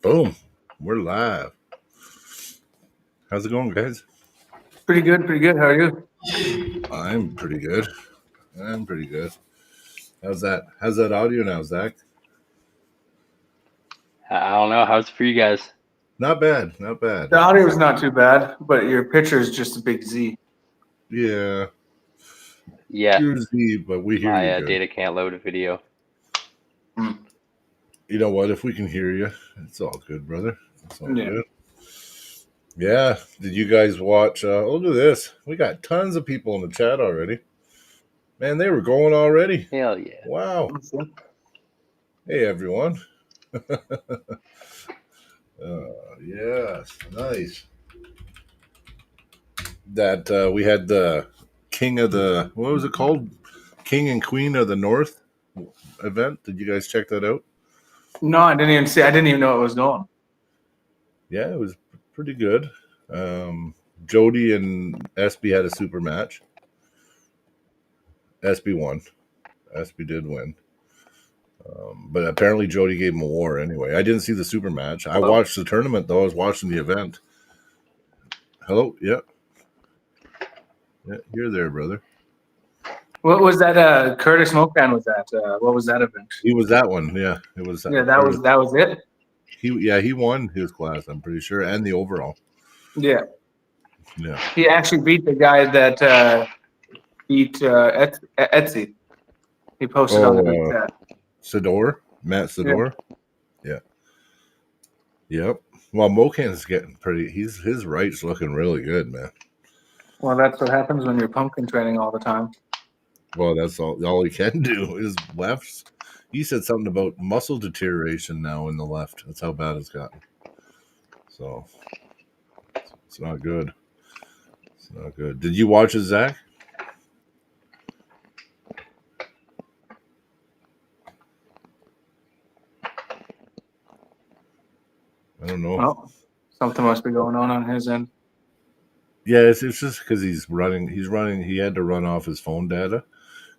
Boom. We're live. How's it going, guys? Pretty good, pretty good. How are you? I'm pretty good. I'm pretty good. How's that? How's that audio now, Zach? I don't know. How's it for you guys? Not bad. Not bad. The audio is not too bad, but your picture is just a big Z. Yeah. Yeah, Usually, but we hear my you good. data can't load a video. You know what? If we can hear you, it's all good, brother. It's all Yeah. good. Yeah. Did you guys watch? Look at this. We got tons of people in the chat already. Man, they were going already. Hell yeah. Wow. Hey, everyone. Yes, nice. That we had the King of the, what was it called? King and Queen of the North event. Did you guys check that out? No, I didn't even see. I didn't even know it was going. Yeah, it was pretty good. Jody and SB had a super match. SB won. SB did win. But apparently Jody gave him a war anyway. I didn't see the super match. I watched the tournament, though. I was watching the event. Hello? Yeah. Yeah, you're there, brother. What was that? Curtis Smokeman was that? What was that event? He was that one. Yeah, it was. Yeah, that was it. He won his class. I'm pretty sure, and the overall. Yeah. Yeah. He actually beat the guy that beat Etsy. He posted on the chat. Sador, Matt Sador. Yeah. Yep. Well, Mocan's getting pretty. His right's looking really good, man. Well, that's what happens when you're pumpkin training all the time. Well, that's all he can do is lefts. He said something about muscle deterioration now in the left. That's how bad it's gotten. So it's not good. It's not good. Did you watch it, Zach? I don't know. Well, something must be going on his end. Yeah, it's just because he's running. He had to run off his phone data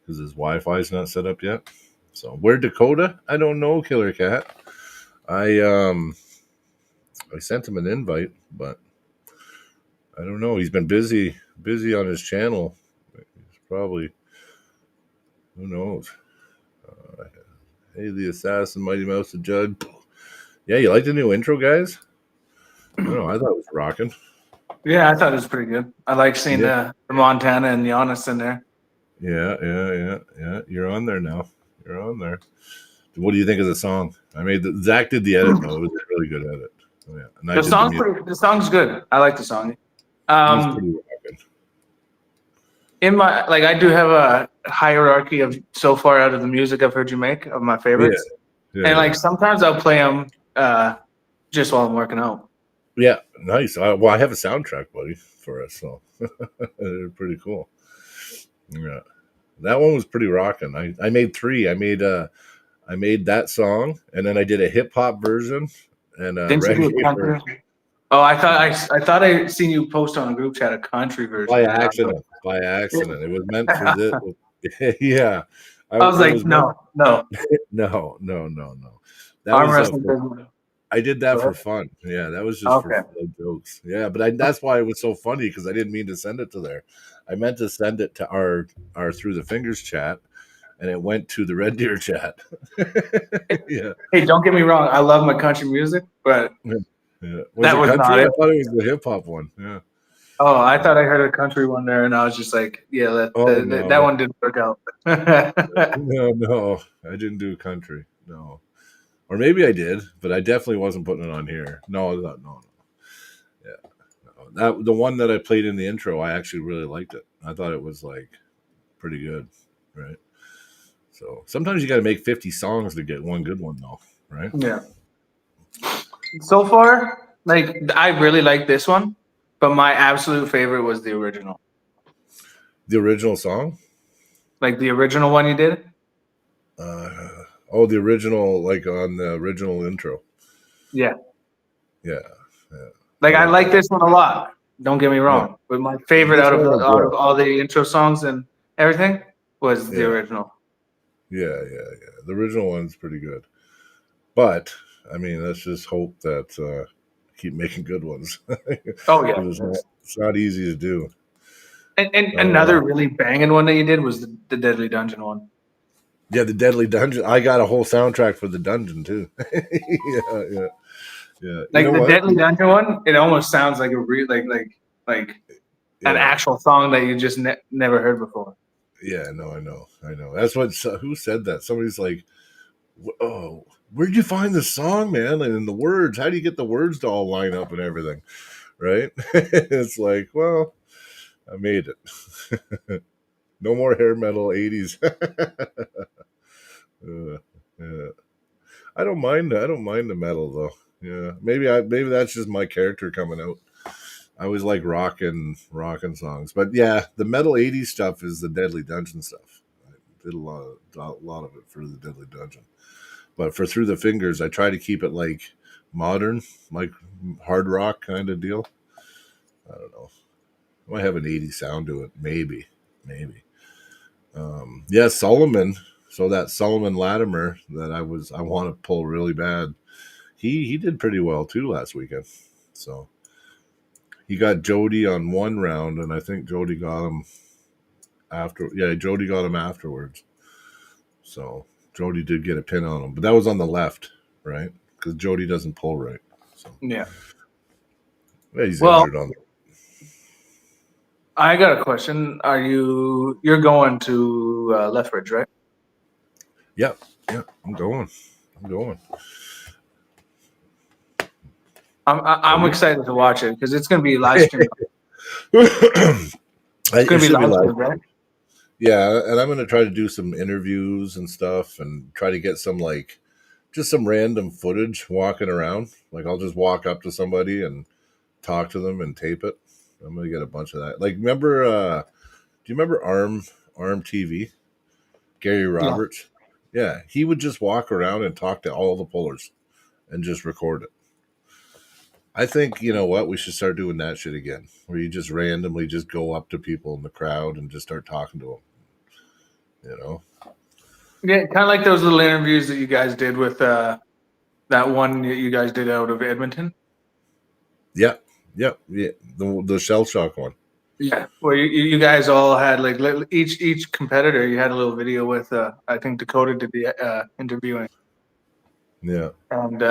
because his Wi-Fi's not set up yet. So where Dakota? I don't know, Killer Cat. I sent him an invite, but I don't know. He's been busy on his channel. He's probably, who knows? Hey, the Assassin, Mighty Mouse, the Judge. Yeah, you like the new intro, guys? I don't know. I thought it was rocking. Yeah, I thought it was pretty good. I like seeing the Montana and Giannis in there. Yeah. You're on there now. You're on there. What do you think of the song? Zach did the edit though. It was a really good edit. Oh, yeah. And the song's good. I like the song. In my I do have a hierarchy of so far out of the music I've heard you make of my favorites, and sometimes I'll play them just while I'm working out. Yeah, nice. Well, I have a soundtrack, buddy, for us, so they're pretty cool. Yeah, that one was pretty rocking. I made 3. I made that song, and then I did a hip hop version and a reggae version. Oh, I thought I seen you post on a group chat a country version. By accident. It was meant for this. Yeah. I was like, no. No. Arm wrestling. I did that for fun. Yeah, that was just for jokes. Yeah, but that's why it was so funny because I didn't mean to send it to there. I meant to send it to our Through the Fingers chat, and it went to the Red Deer chat. Yeah. Hey, don't get me wrong. I love my country music, but that was country. I thought it was the hip hop one. Yeah. Oh, I thought I heard a country one there, and I was just like, yeah, that one didn't work out. No, I didn't do country. No. Or maybe I did, but I definitely wasn't putting it on here. No. Yeah. The one that I played in the intro, I actually really liked it. I thought it was pretty good, right? So sometimes you got to make 50 songs to get one good one, though, right? Yeah. So far, I really like this one, but my absolute favorite was the original. The original song? The original one you did? The original, on the original intro. Yeah. Yeah. I like this one a lot. Don't get me wrong. But my favorite out of all the intro songs and everything was the original. Yeah. The original one's pretty good. But I mean, let's just hope that keep making good ones. Oh yeah. It's not easy to do. And another really banging one that you did was the Deadly Dungeon one. Yeah, the Deadly Dungeon. I got a whole soundtrack for the dungeon too. Yeah. Like You know the what? Deadly Dungeon one, it almost sounds like a real like an actual song that you just never heard before. Yeah, no, I know. That's what. Who said that? Somebody's like, "Oh, where'd you find the song, man?" And the words. How do you get the words to all line up and everything? Right? It's like, well, I made it. No more hair metal '80s. Yeah. I don't mind. I don't mind the metal though. Yeah, maybe that's just my character coming out. I always like rockin' songs, but yeah, the metal '80s stuff is the Deadly Dungeon stuff. I did a lot of it for the Deadly Dungeon, but for Through the Fingers, I try to keep it like modern, like hard rock kind of deal. I don't know. I might have an '80s sound to it, maybe. Yeah, Solomon. So that Solomon Latimer that I want to pull really bad. He did pretty well too last weekend. So he got Jody on one round, and I think Jody got him after. Yeah, Jody got him afterwards. So Jody did get a pin on him, but that was on the left, right? Because Jody doesn't pull right. So Yeah. he's Well, injured on the. I got a question. You're going to Lethbridge, right? Yeah, I'm going. I'm excited to watch it because it's going to be live streamed. It's It's going to be live streamed, right? Yeah, and I'm going to try to do some interviews and stuff and try to get some just some random footage walking around. Like I'll just walk up to somebody and talk to them and tape it. I'm going to get a bunch of that. Like remember do you remember ARM TV? Gary Roberts? Yeah, he would just walk around and talk to all the pullers and just record it. I think, you know what, we should start doing that shit again, where you just randomly just go up to people in the crowd and just start talking to them. You know? Yeah, kind of like those little interviews that you guys did with that one that you guys did out of Edmonton. Yeah. The shell shock one. Yeah, where you guys all had like each competitor, you had a little video with. I think Dakota did the interviewing. Yeah. And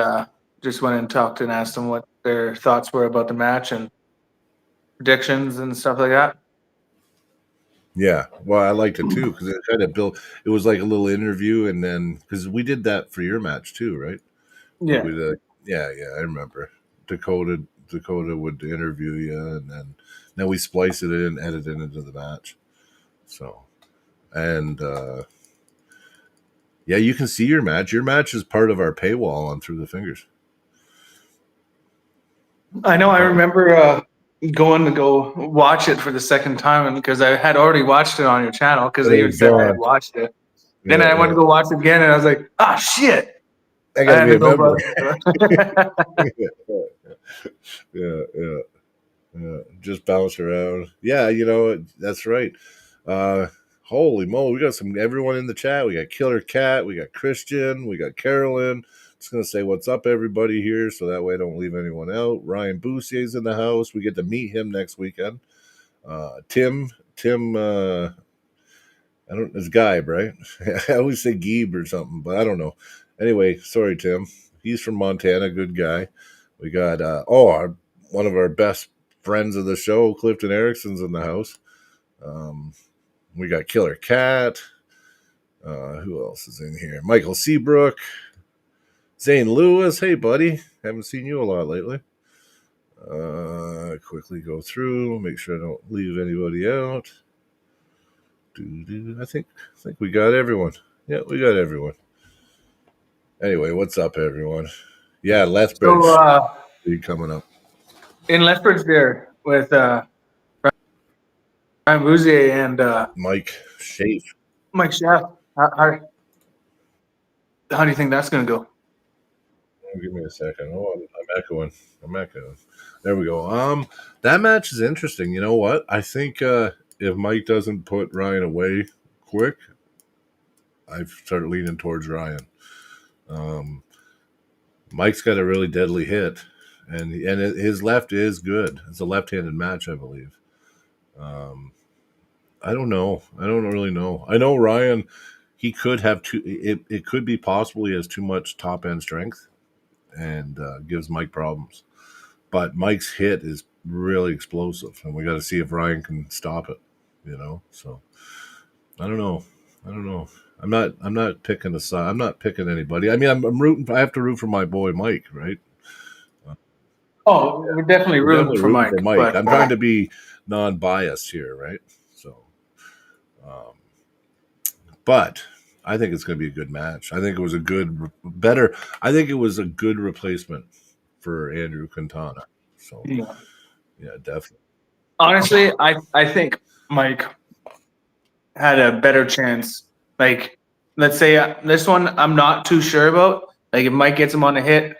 just went and talked and asked them what their thoughts were about the match and predictions and stuff like that. Yeah, well, I liked it too because it kind of built. It was like a little interview, and then because we did that for your match too, right? Yeah. Yeah. I remember Dakota would interview you, and then we splice it in, edit it into the match. So, and yeah, you can see your match. Your match is part of our paywall on Through the Fingers. I know. I remember going to go watch it for the second time, and because I had already watched it on your channel, because they even said I had watched it. Then I went to go watch it again, and I was like, "Ah, shit! I gotta be a member." Yeah. Just bounce around. Yeah, that's right. Holy moly, we got everyone in the chat. We got Killer Cat, we got Christian, we got Carolyn. Just gonna say what's up, everybody here, so that way I don't leave anyone out. Ryan Boussier's in the house. We get to meet him next weekend. Tim, I don't. It's Geib, right? I always say Geeb or something, but I don't know. Anyway, sorry, Tim. He's from Montana. Good guy. We got one of our best friends of the show, Clifton Erickson's in the house. We got Killer Cat. Who else is in here? Michael Seabrook. Zane Lewis. Hey, buddy. Haven't seen you a lot lately. Quickly go through. Make sure I don't leave anybody out. I think we got everyone. Yeah, we got everyone. Anyway, what's up, everyone? Yeah, Lethbridge coming up. In Lethbridge there with Ryan Bouzier and Mike Schaaf. Mike Schaaf. How do you think that's going to go? Give me a second. Oh, I'm echoing. There we go. That match is interesting. You know what? I think if Mike doesn't put Ryan away quick, I've started leaning towards Ryan. Mike's got a really deadly hit, and his left is good. It's a left-handed match, I believe. I don't know. I don't really know. I know Ryan. He could have too. It could be possible he has too much top end strength, and gives Mike problems. But Mike's hit is really explosive, and we got to see if Ryan can stop it. So I don't know. I don't know. I'm not picking a side. I'm not picking anybody. I mean, I'm rooting. I have to root for my boy Mike, right? Oh, we're definitely We're rooting definitely for rooting Mike. for Mike. But I'm trying to be non-biased here, right? So, but I think it's going to be a good match. I think it was better. I think it was a good replacement for Andrew Quintana. So, yeah. yeah, definitely. Honestly, I think Mike had a better chance. Like, let's say this one, I'm not too sure about. Like, if Mike gets him on a hit.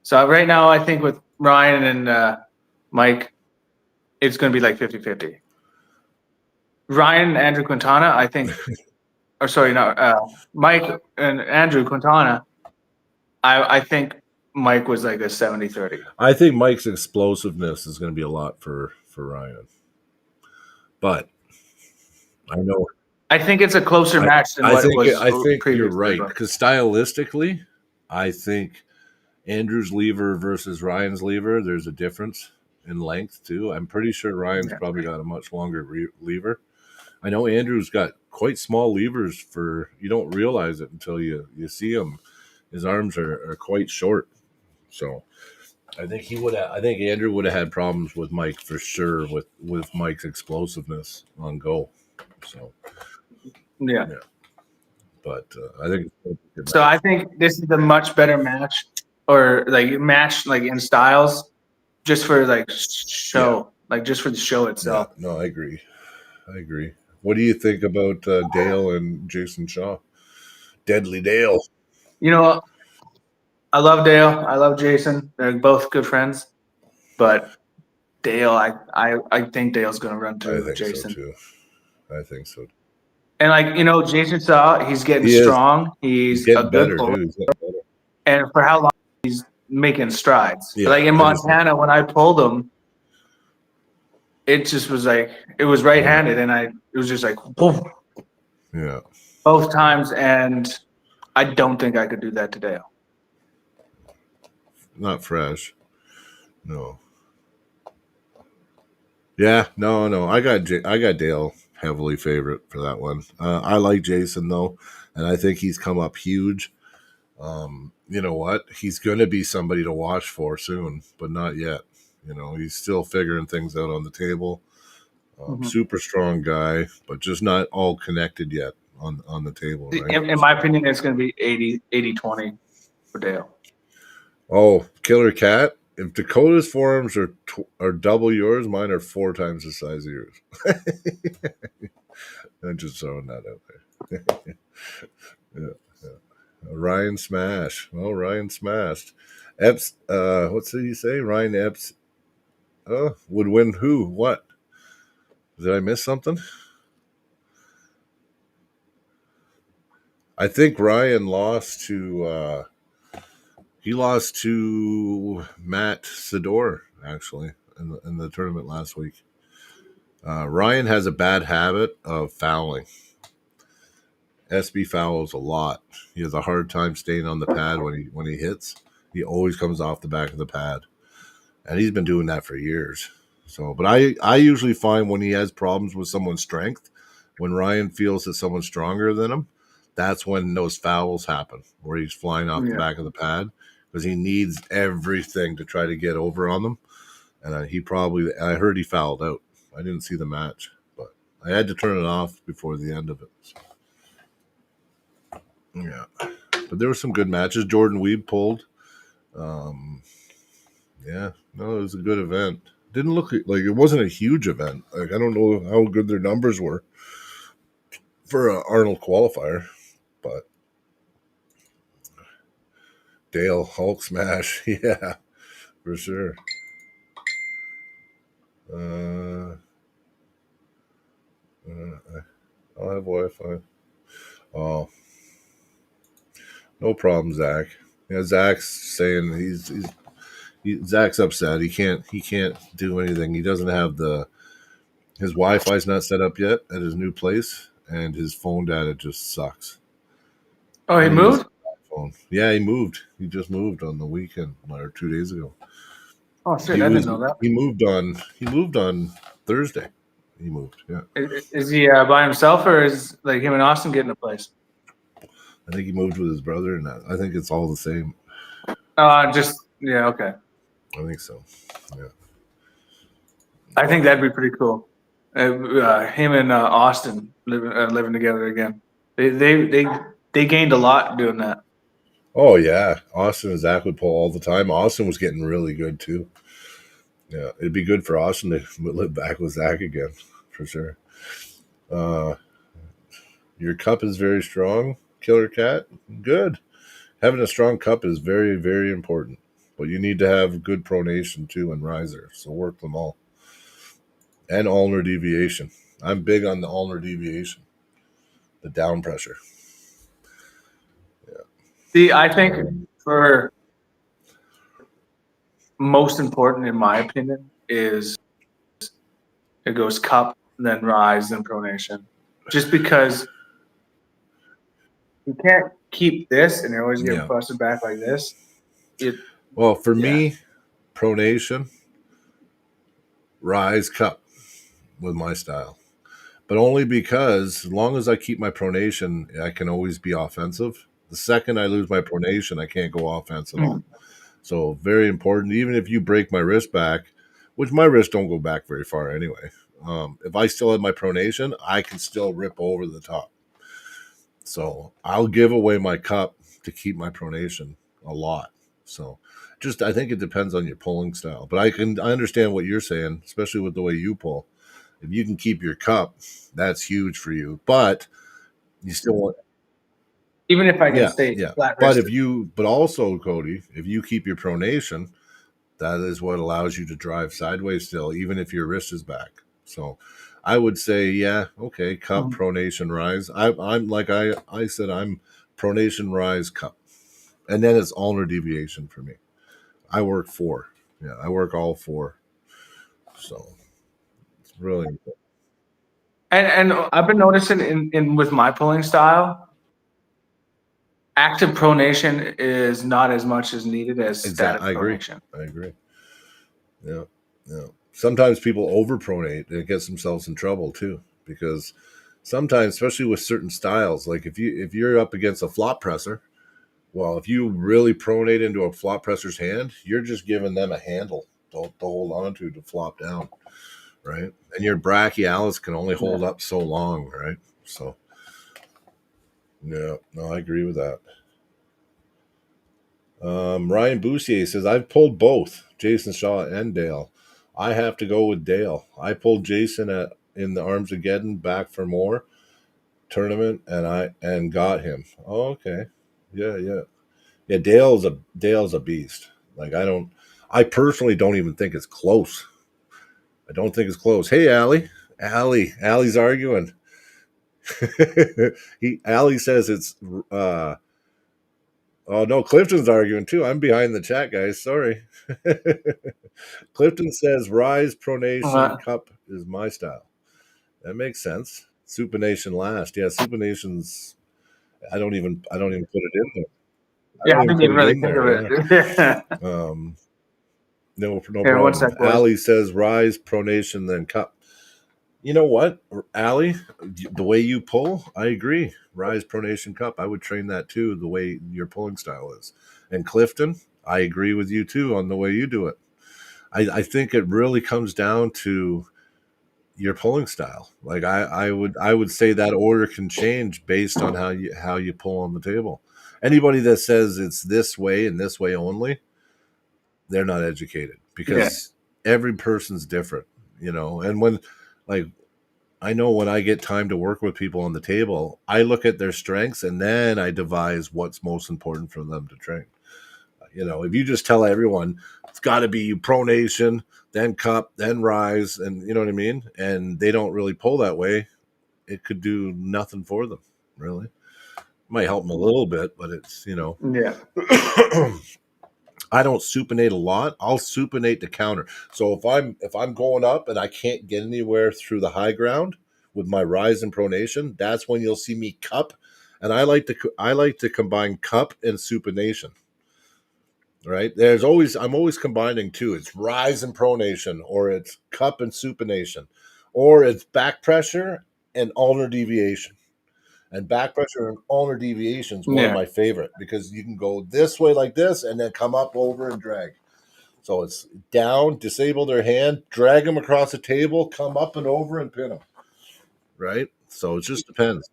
So right now, I think with Ryan and Mike, it's going to be like 50-50. Ryan and Andrew Quintana, I think, or sorry, no, Mike and Andrew Quintana, I think Mike was like a 70-30. I think Mike's explosiveness is going to be a lot for Ryan, but I know. I think it's a closer match than what it was I think you're previously. right, because stylistically, I think Andrew's lever versus Ryan's lever, there's a difference in length too. I'm pretty sure Ryan's probably got a much longer lever. I know Andrew's got quite small levers. For you don't realize it until you see him. His arms are quite short, so I think I think Andrew would have had problems with Mike for sure with Mike's explosiveness on go. So Yeah. but I think So I think this is a much better match, or like match like in styles, just for like show, like just for the show itself. no, I agree. What do you think about Dale and Jason Shaw? Deadly Dale. You know, I love Dale. I love Jason. They're both good friends, but Dale, I think Dale's gonna run I through think Jason. so too. I think so. And like Jason Shaw, he's getting strong. He's getting a good better bowler. too. He's getting better. And for how long he's making strides. Yeah, like in Montana, when I pulled him, it just was like it was right-handed, and it was just like boom. Yeah. Both times, and I don't think I could do that to Dale. Not fresh. No. Yeah, no. I got Dale heavily favorite for that one. I like Jason though, and I think he's come up huge. You know what? He's going to be somebody to watch for soon, but not yet. He's still figuring things out on the table. Super strong guy, but just not all connected yet on the table. Right? In my opinion, it's going to be 80-20 for Dale. Oh, Killer Cat! If Dakota's forearms are double yours, mine are 4 times the size of yours. I'm just throwing that out there. yeah. Ryan smash. Well, Ryan smashed. Epps. What did he say? Ryan Epps. Would win who? What? Did I miss something? I think Ryan lost to. He lost to Matt Sador actually in the tournament last week. Ryan has a bad habit of fouling. SB fouls a lot. He has a hard time staying on the pad when he hits. He always comes off the back of the pad, and he's been doing that for years. So, but I usually find when he has problems with someone's strength, when Ryan feels that someone's stronger than him, that's when those fouls happen, where he's flying off the back of the pad, because he needs everything to try to get over on them. And I heard he fouled out. I didn't see the match, but I had to turn it off before the end of it. So. Yeah, but there were some good matches. Jordan Weeb pulled. Yeah, no, it was a good event. Didn't look like it wasn't a huge event. Like, I don't know how good their numbers were for an Arnold qualifier, but Dale Hulk smash, yeah, for sure. I'll have Wi-Fi. Oh, no problem, Zach. Yeah, Zach's saying Zach's upset. He can't do anything. He doesn't have his Wi-Fi's not set up yet at his new place, and his phone data just sucks. Oh, he moved? Phone. Yeah, he moved. He just moved on the weekend or 2 days ago. Oh shit, I didn't know that. He moved on Thursday. He moved. Yeah. Is he by himself, or is like him and Austin getting a place? I think he moved with his brother, and I think it's all the same. Yeah, okay. I think so. Yeah. I think that'd be pretty cool. Him and Austin living together again. They gained a lot doing that. Oh yeah, Austin and Zach would pull all the time. Austin was getting really good too. Yeah, it'd be good for Austin to live back with Zach again, for sure. Your cup is very strong, Killer Cat. Good. Having a strong cup is very, very important. But you need to have good pronation too and riser. So work them all. And ulnar deviation. I'm big on the ulnar deviation. The down pressure. Yeah. See, I think for most important, in my opinion, is it goes cup, then rise, then pronation. Just because you can't keep this and you're always getting busted back like this. Well, for me, pronation, rise, cup with my style. But only because as long as I keep my pronation, I can always be offensive. The second I lose my pronation, I can't go offense at all. So very important. Even if you break my wrist back, which my wrists don't go back very far anyway. If I still have my pronation, I can still rip over the top. So I'll give away my cup to keep my pronation a lot. So I think it depends on your pulling style. But I understand what you're saying, especially with the way you pull. If you can keep your cup, that's huge for you. But you still want, even if I can stay flat wristed. But also, Cody, if you keep your pronation, that is what allows you to drive sideways still, even if your wrist is back. So I would say, cup, pronation, rise. I'm like I said, I'm pronation, rise, cup. And then it's ulnar deviation for me. I work 4. Yeah, I work all 4. So it's really important. And I've been noticing in with my pulling style, active pronation is not as much as needed as static pronation. I agree. Yeah. Sometimes people overpronate and it gets themselves in trouble too, because sometimes, especially with certain styles, like if you're up against a flop presser, well, if you really pronate into a flop presser's hand, you're just giving them a handle to hold on to flop down, right? And your brachialis can only hold up so long, right? So, yeah, no, I agree with that. Ryan Boussier says, I've pulled both Jason Shaw and Dale. I have to go with Dale. I pulled Jason in the Armsgeddon Back for More tournament, and got him. Oh, okay. Yeah. Dale's a beast. Like I personally don't even think it's close. I don't think it's close. Hey, Allie's arguing. Allie says it's oh no, Clifton's arguing too. I'm behind the chat, guys. Sorry. Clifton says rise, pronation, cup is my style. That makes sense. Supination last. Yeah, supination's I don't even put it in there. I didn't even really think of it. No problem. Allie says rise, pronation, then cup. You know what, Allie? The way you pull, I agree. Rise, pronation, cup. I would train that too, the way your pulling style is. And Clifton, I agree with you too on the way you do it. I think it really comes down to your pulling style. Like I would say that order can change based on how you pull on the table. Anybody that says it's this way and this way only, they're not educated, because every person's different, and when I know when I get time to work with people on the table, I look at their strengths and then I devise what's most important for them to train. If you just tell everyone it's got to be pronation, then cup, then rise, and you know what I mean, and they don't really pull that way, it could do nothing for them, really. Might help them a little bit, but it's, you know. Yeah. I don't supinate a lot. I'll supinate the counter. So if I'm going up and I can't get anywhere through the high ground with my rise and pronation, that's when you'll see me cup. And I like to combine cup and supination. Right? I'm always combining two. It's rise and pronation, or it's cup and supination, or it's back pressure and ulnar deviation. And back pressure and ulnar deviation is one of my favorite because you can go this way like this and then come up over and drag. So it's down, disable their hand, drag them across the table, come up and over and pin them. Right? So it just depends.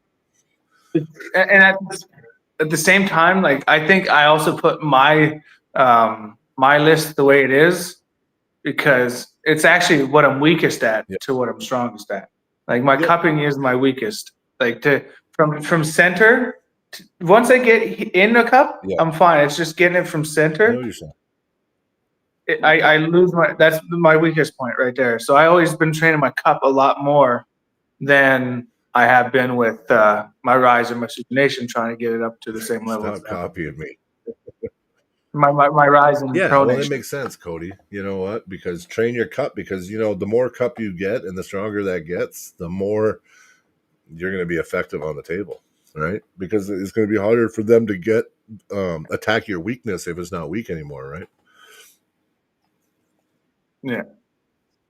And at the same time, like I think I also put my my list the way it is because it's actually what I'm weakest at to what I'm strongest at. Like my cupping is my weakest. Like from center, once I get in a cup, I'm fine. It's just getting it from center. I know what you're saying. I lose that's my weakest point right there. So I always been training my cup a lot more than I have been with my rise and my supination, trying to get it up to the same level. Stop copying me. My rise and pronation. Well, it makes sense, Cody. You know what? Because train your cup, because you know the more cup you get and the stronger that gets, the more you're going to be effective on the table, right? Because it's going to be harder for them to get attack your weakness if it's not weak anymore, right? Yeah.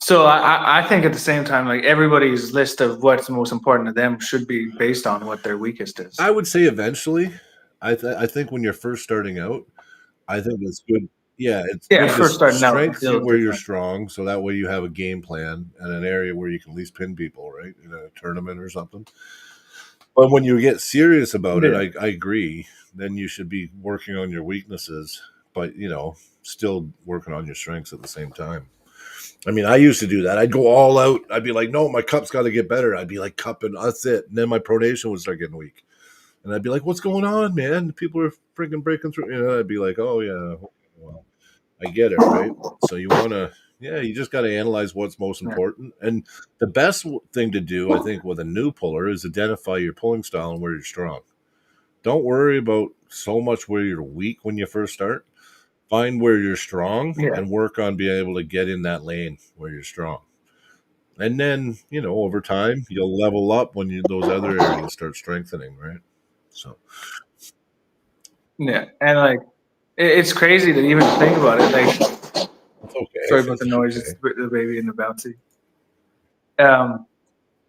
So I think at the same time, like everybody's list of what's most important to them should be based on what their weakest is. I would say eventually. I think when you're first starting out, I think it's good. Yeah, it's good first starting out, strength where you're strong, so that way you have a game plan and an area where you can at least pin people, right, in a tournament or something. But when you get serious about it, I agree. Then you should be working on your weaknesses, but you know, still working on your strengths at the same time. I mean, I used to do that. I'd go all out. I'd be like, no, my cup's got to get better. I'd be like, cupping, that's it. And then my pronation would start getting weak. And I'd be like, what's going on, man? People are freaking breaking through. You know, I'd be like, oh, yeah, well, I get it, right? So you want to, you just got to analyze what's most important. And the best thing to do, I think, with a new puller is identify your pulling style and where you're strong. Don't worry about so much where you're weak when you first start. Find where you're strong and work on being able to get in that lane where you're strong. And then, you know, over time, you'll level up when those other areas start strengthening, right? So. Yeah, and like, it's crazy to even think about it. Like, okay. Sorry about the noise. It's the baby in the bouncy.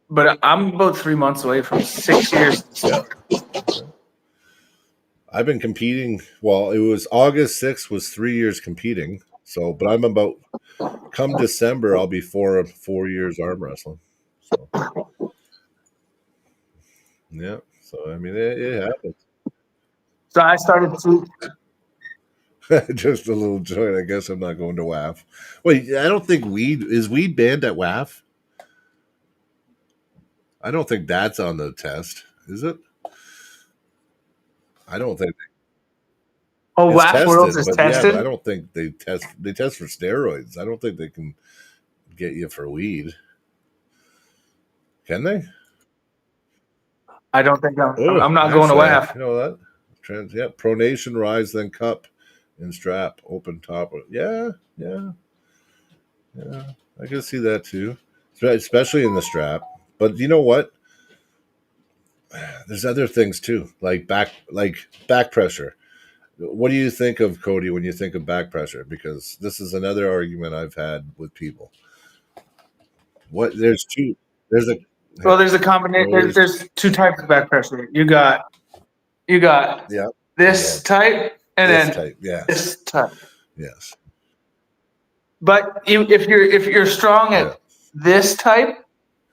But I'm about 3 months away from 6 years. Yeah. I've been competing. Well, it was August 6th was 3 years competing. So, but I'm about, come December, I'll be 4 years arm wrestling. So, yeah. So, I mean, it happens. So I started to. Just a little joint. I guess I'm not going to WAF. Wait, I don't think is weed banned at WAF? I don't think that's on the test, is it? I don't think. WAF Worlds is tested? Yeah, but I don't think they test. They test for steroids. I don't think they can get you for weed. Can they? I don't think I'm not going to WAF. You know that? Pronation, rise, then cup, and strap, open top. Yeah. I can see that too, especially in the strap. But you know what? There's other things too, like back pressure. What do you think of, Cody, when you think of back pressure? Because this is another argument I've had with people. There's a combination. There's two types of back pressure. You got this type and then this type. Yes. But if you're strong at this type,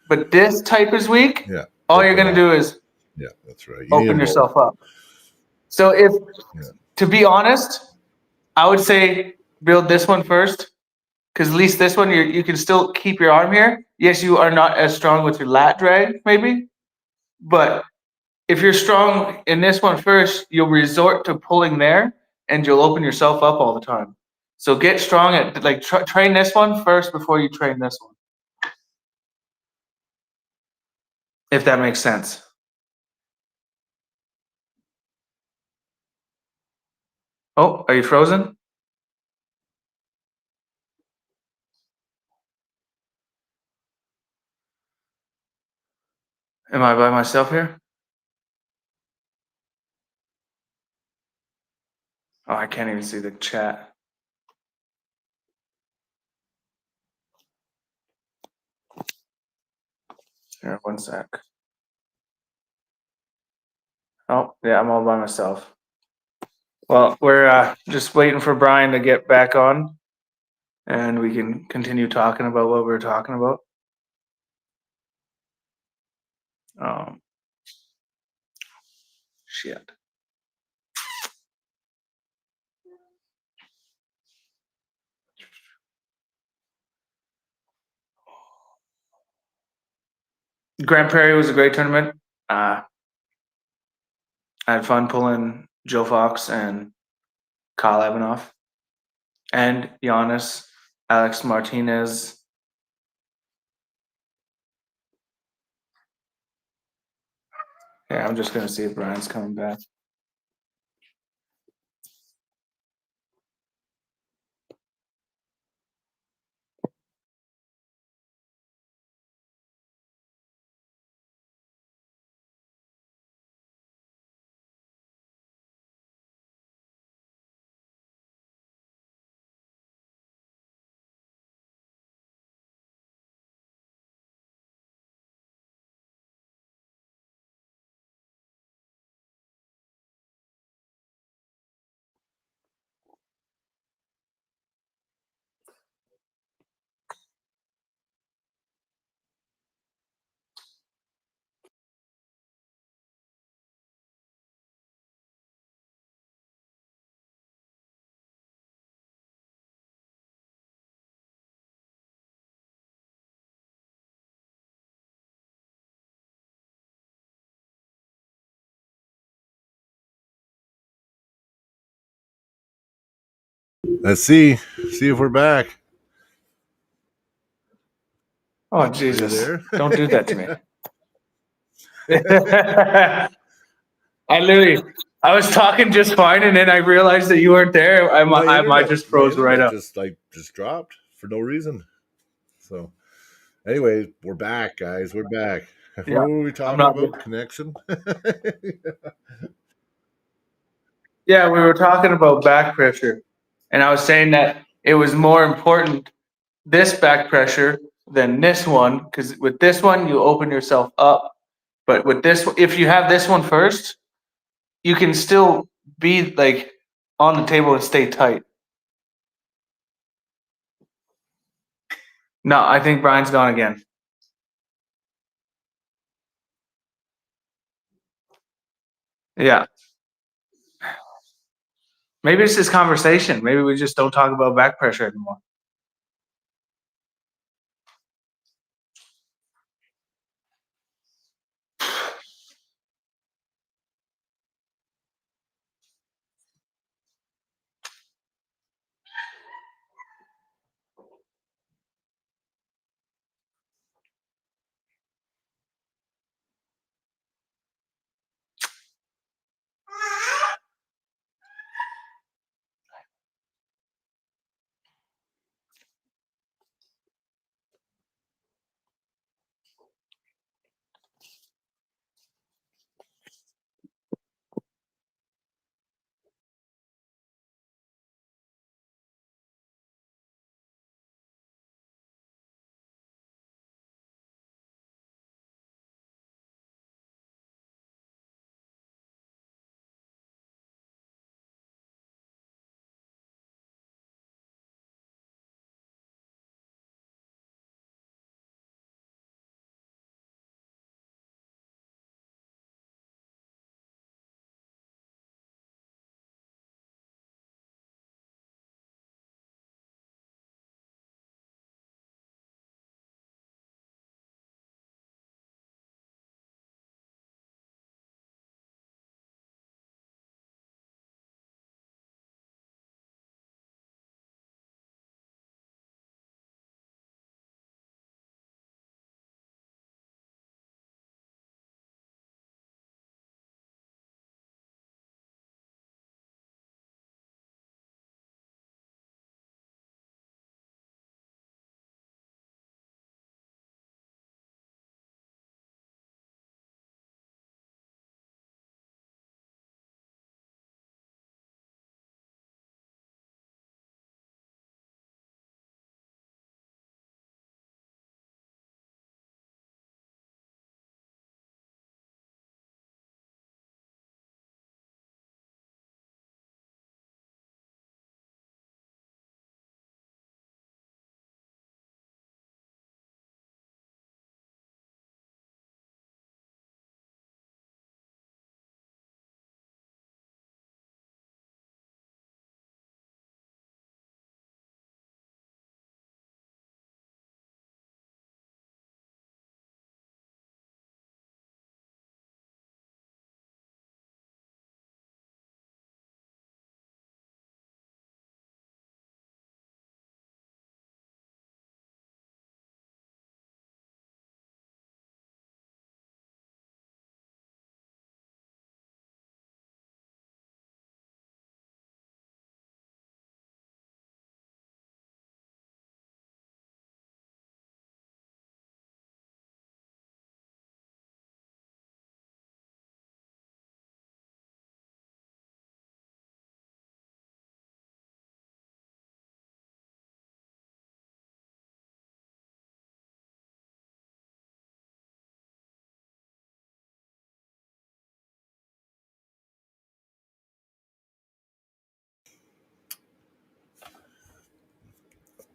but this type is weak, all you're gonna do is that's right. Open yourself up. So to be honest, I would say build this one first, because at least this one you can still keep your arm here. Yes, you are not as strong with your lat drag, maybe, but if you're strong in this one first, you'll resort to pulling there, and you'll open yourself up all the time. So get strong at train this one first before you train this one, if that makes sense. Oh, are you frozen? Am I by myself here? Oh, I can't even see the chat. Here, one sec. Oh, yeah, I'm all by myself. Well, we're just waiting for Brian to get back on, and we can continue talking about what we were talking about. Shit. Grand Prairie was a great tournament. I had fun pulling Joe Fox and Kyle Evanoff and Giannis, Alex Martinez. Yeah, I'm just gonna see if Brian's coming back. Let's see if we're back. Oh Jesus! There? Don't do that to me. I was talking just fine, and then I realized that you weren't there. I just froze right up. Just dropped for no reason. So, anyway, we're back, guys. We're back. Yeah, What were we talking about? Connection. Yeah, we were talking about back pressure, and I was saying that it was more important this back pressure than this one because with this one you open yourself up, but with this, if you have this one first, you can still be like on the table and stay tight. No, I think Brian's gone again. Yeah. Maybe it's this conversation. Maybe we just don't talk about back pressure anymore.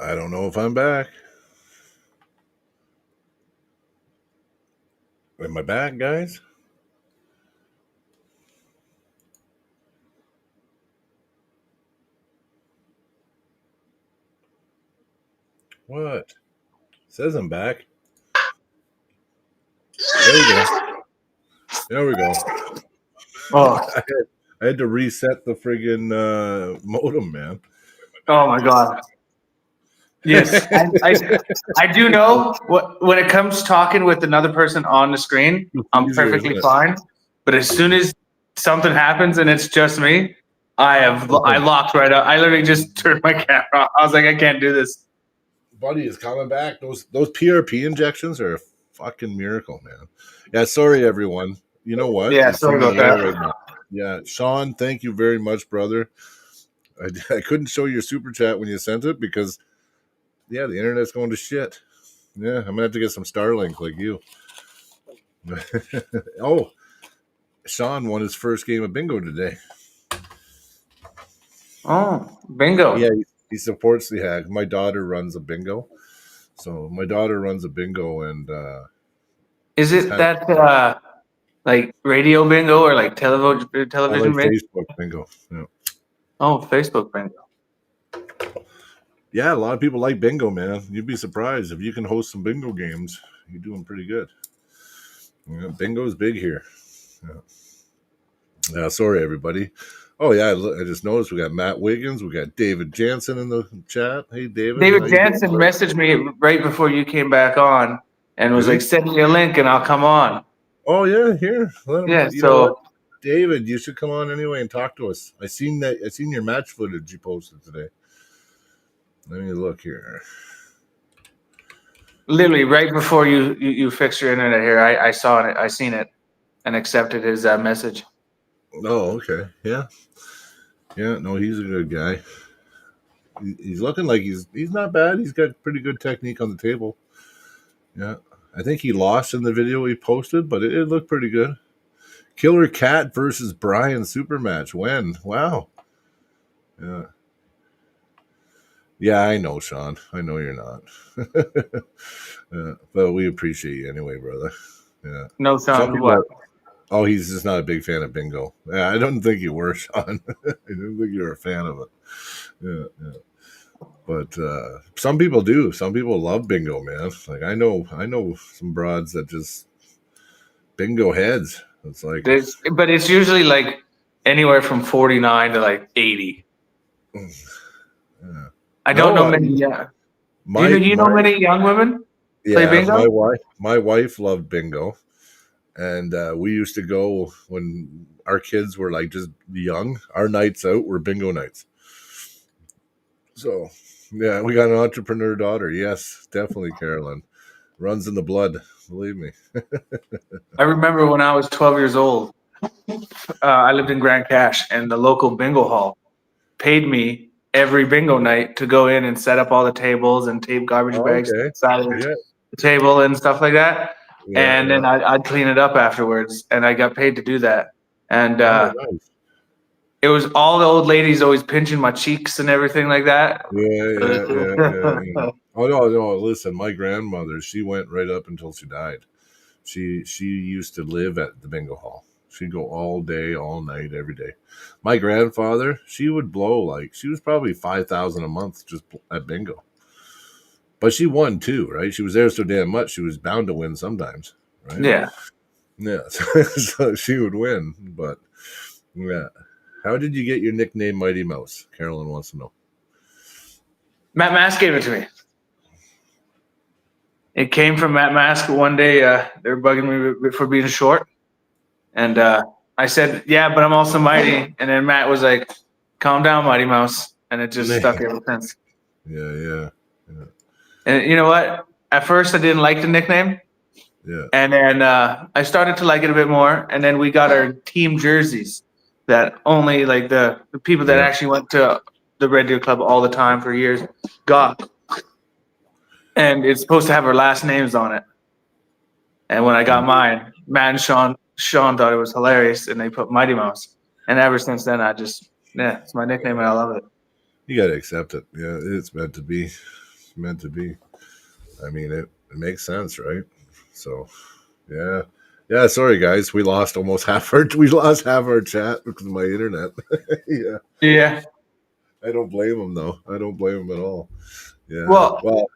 I don't know if I'm back. Am I back, guys? What? It says I'm back. There we go. There we go. Oh, I had to reset the friggin' modem, man. oh my God. Yes, I do know when it comes to talking with another person on the screen, I'm Easier, perfectly isn't it? fine. But as soon as something happens and it's just me, I locked right up. I literally just turned my camera off. I was like, I can't do this. Buddy is coming back. Those PRP injections are a fucking miracle, man. Yeah, sorry everyone. You know what? Yeah, It's sorry in the about air that. right now. Yeah, Sean, thank you very much, brother. I couldn't show your super chat when you sent it because, yeah, the internet's going to shit. Yeah, I'm gonna have to get some Starlink like you. Oh, Sean won his first game of bingo today. Oh, bingo. Yeah, he supports the hack. My daughter runs a bingo. So my daughter runs a bingo, and Is it that like radio bingo or like I television like bingo? Facebook bingo. Yeah. Oh, Facebook bingo. Yeah, a lot of people like bingo, man. You'd be surprised if you can host some bingo games. You're doing pretty good. Yeah, bingo's big here. Yeah, sorry everybody. Oh yeah, I just noticed we got Matt Wiggins, we got David Jansen in the chat. Hey David. David Jansen messaged me right before you came back on and was Did he? like, "Send me a link and I'll come on." Oh yeah, here. Let him, Yeah, you know what? so David, you should come on anyway and talk to us. I seen your match footage you posted today. Let me look here. literally right before you fixed your internet here, I saw it, I seen it, and accepted his message. Oh, okay. Yeah. Yeah, no, he's a good guy. He's looking like he's not bad. He's got pretty good technique on the table. Yeah. I think he lost in the video he posted, but it looked pretty good. Killer Cat versus Brian super match. When? Wow. Yeah. Yeah, I know, Sean. I know you're not. But we appreciate you anyway, brother. Yeah. No Some sound. people What? Oh, he's just not a big fan of bingo. Yeah, I don't think you were, Sean. I don't think you were a fan of it. Yeah, yeah. But some people do. Some people love bingo, man. Like I know some broads that just bingo heads. It's like, But it's usually like anywhere from 49 to like 80. yeah. I don't No, know many. Yeah. My, Do you know my many young women play yeah, bingo? my wife loved bingo, and we used to go when our kids were like just young. Our nights out were bingo nights. So yeah, we got an entrepreneur daughter. Yes, definitely, Carolyn. Runs in the blood, believe me. I remember when I was 12 years old, I lived in Grand Cache, and the local bingo hall paid me every bingo night to go in and set up all the tables and tape garbage bags Okay. inside of Yeah. the table and stuff like that. Yeah, And then I'd clean it up afterwards, and I got paid to do that. And nice. it was all the old ladies always pinching my cheeks and everything like that. Yeah. Oh no! Listen, my grandmother, she went right up until she died. She used to live at the bingo hall. She'd go all day, all night, every day. My grandfather, she would blow like she was probably 5,000 a month just at bingo. But she won too, right? She was there so damn much, she was bound to win sometimes, right? Yeah. Yeah. So she would win, but yeah. How did you get your nickname Mighty Mouse? Carolyn wants to know. Matt Mask gave it to me. It came from Matt Mask. One day they were bugging me for being short. And I said, yeah, but I'm also mighty. And then Matt was like, calm down, Mighty Mouse. And it just stuck ever since. Yeah. And you know what? At first I didn't like the nickname. Yeah. And then I started to like it a bit more. And then we got our team jerseys that only like the people that actually went to the Red Deer Club all the time for years got. And it's supposed to have our last names on it. And when I got mine, Matt and Sean thought it was hilarious, and they put Mighty Mouse. And ever since then, it's my nickname, and I love it. You got to accept it. Yeah, it's meant to be. meant to be. I mean, it makes sense, right? So, yeah. Yeah, sorry guys, we lost half our chat because of my internet. Yeah. Yeah. I don't blame them though. I don't blame them at all. Yeah. Well,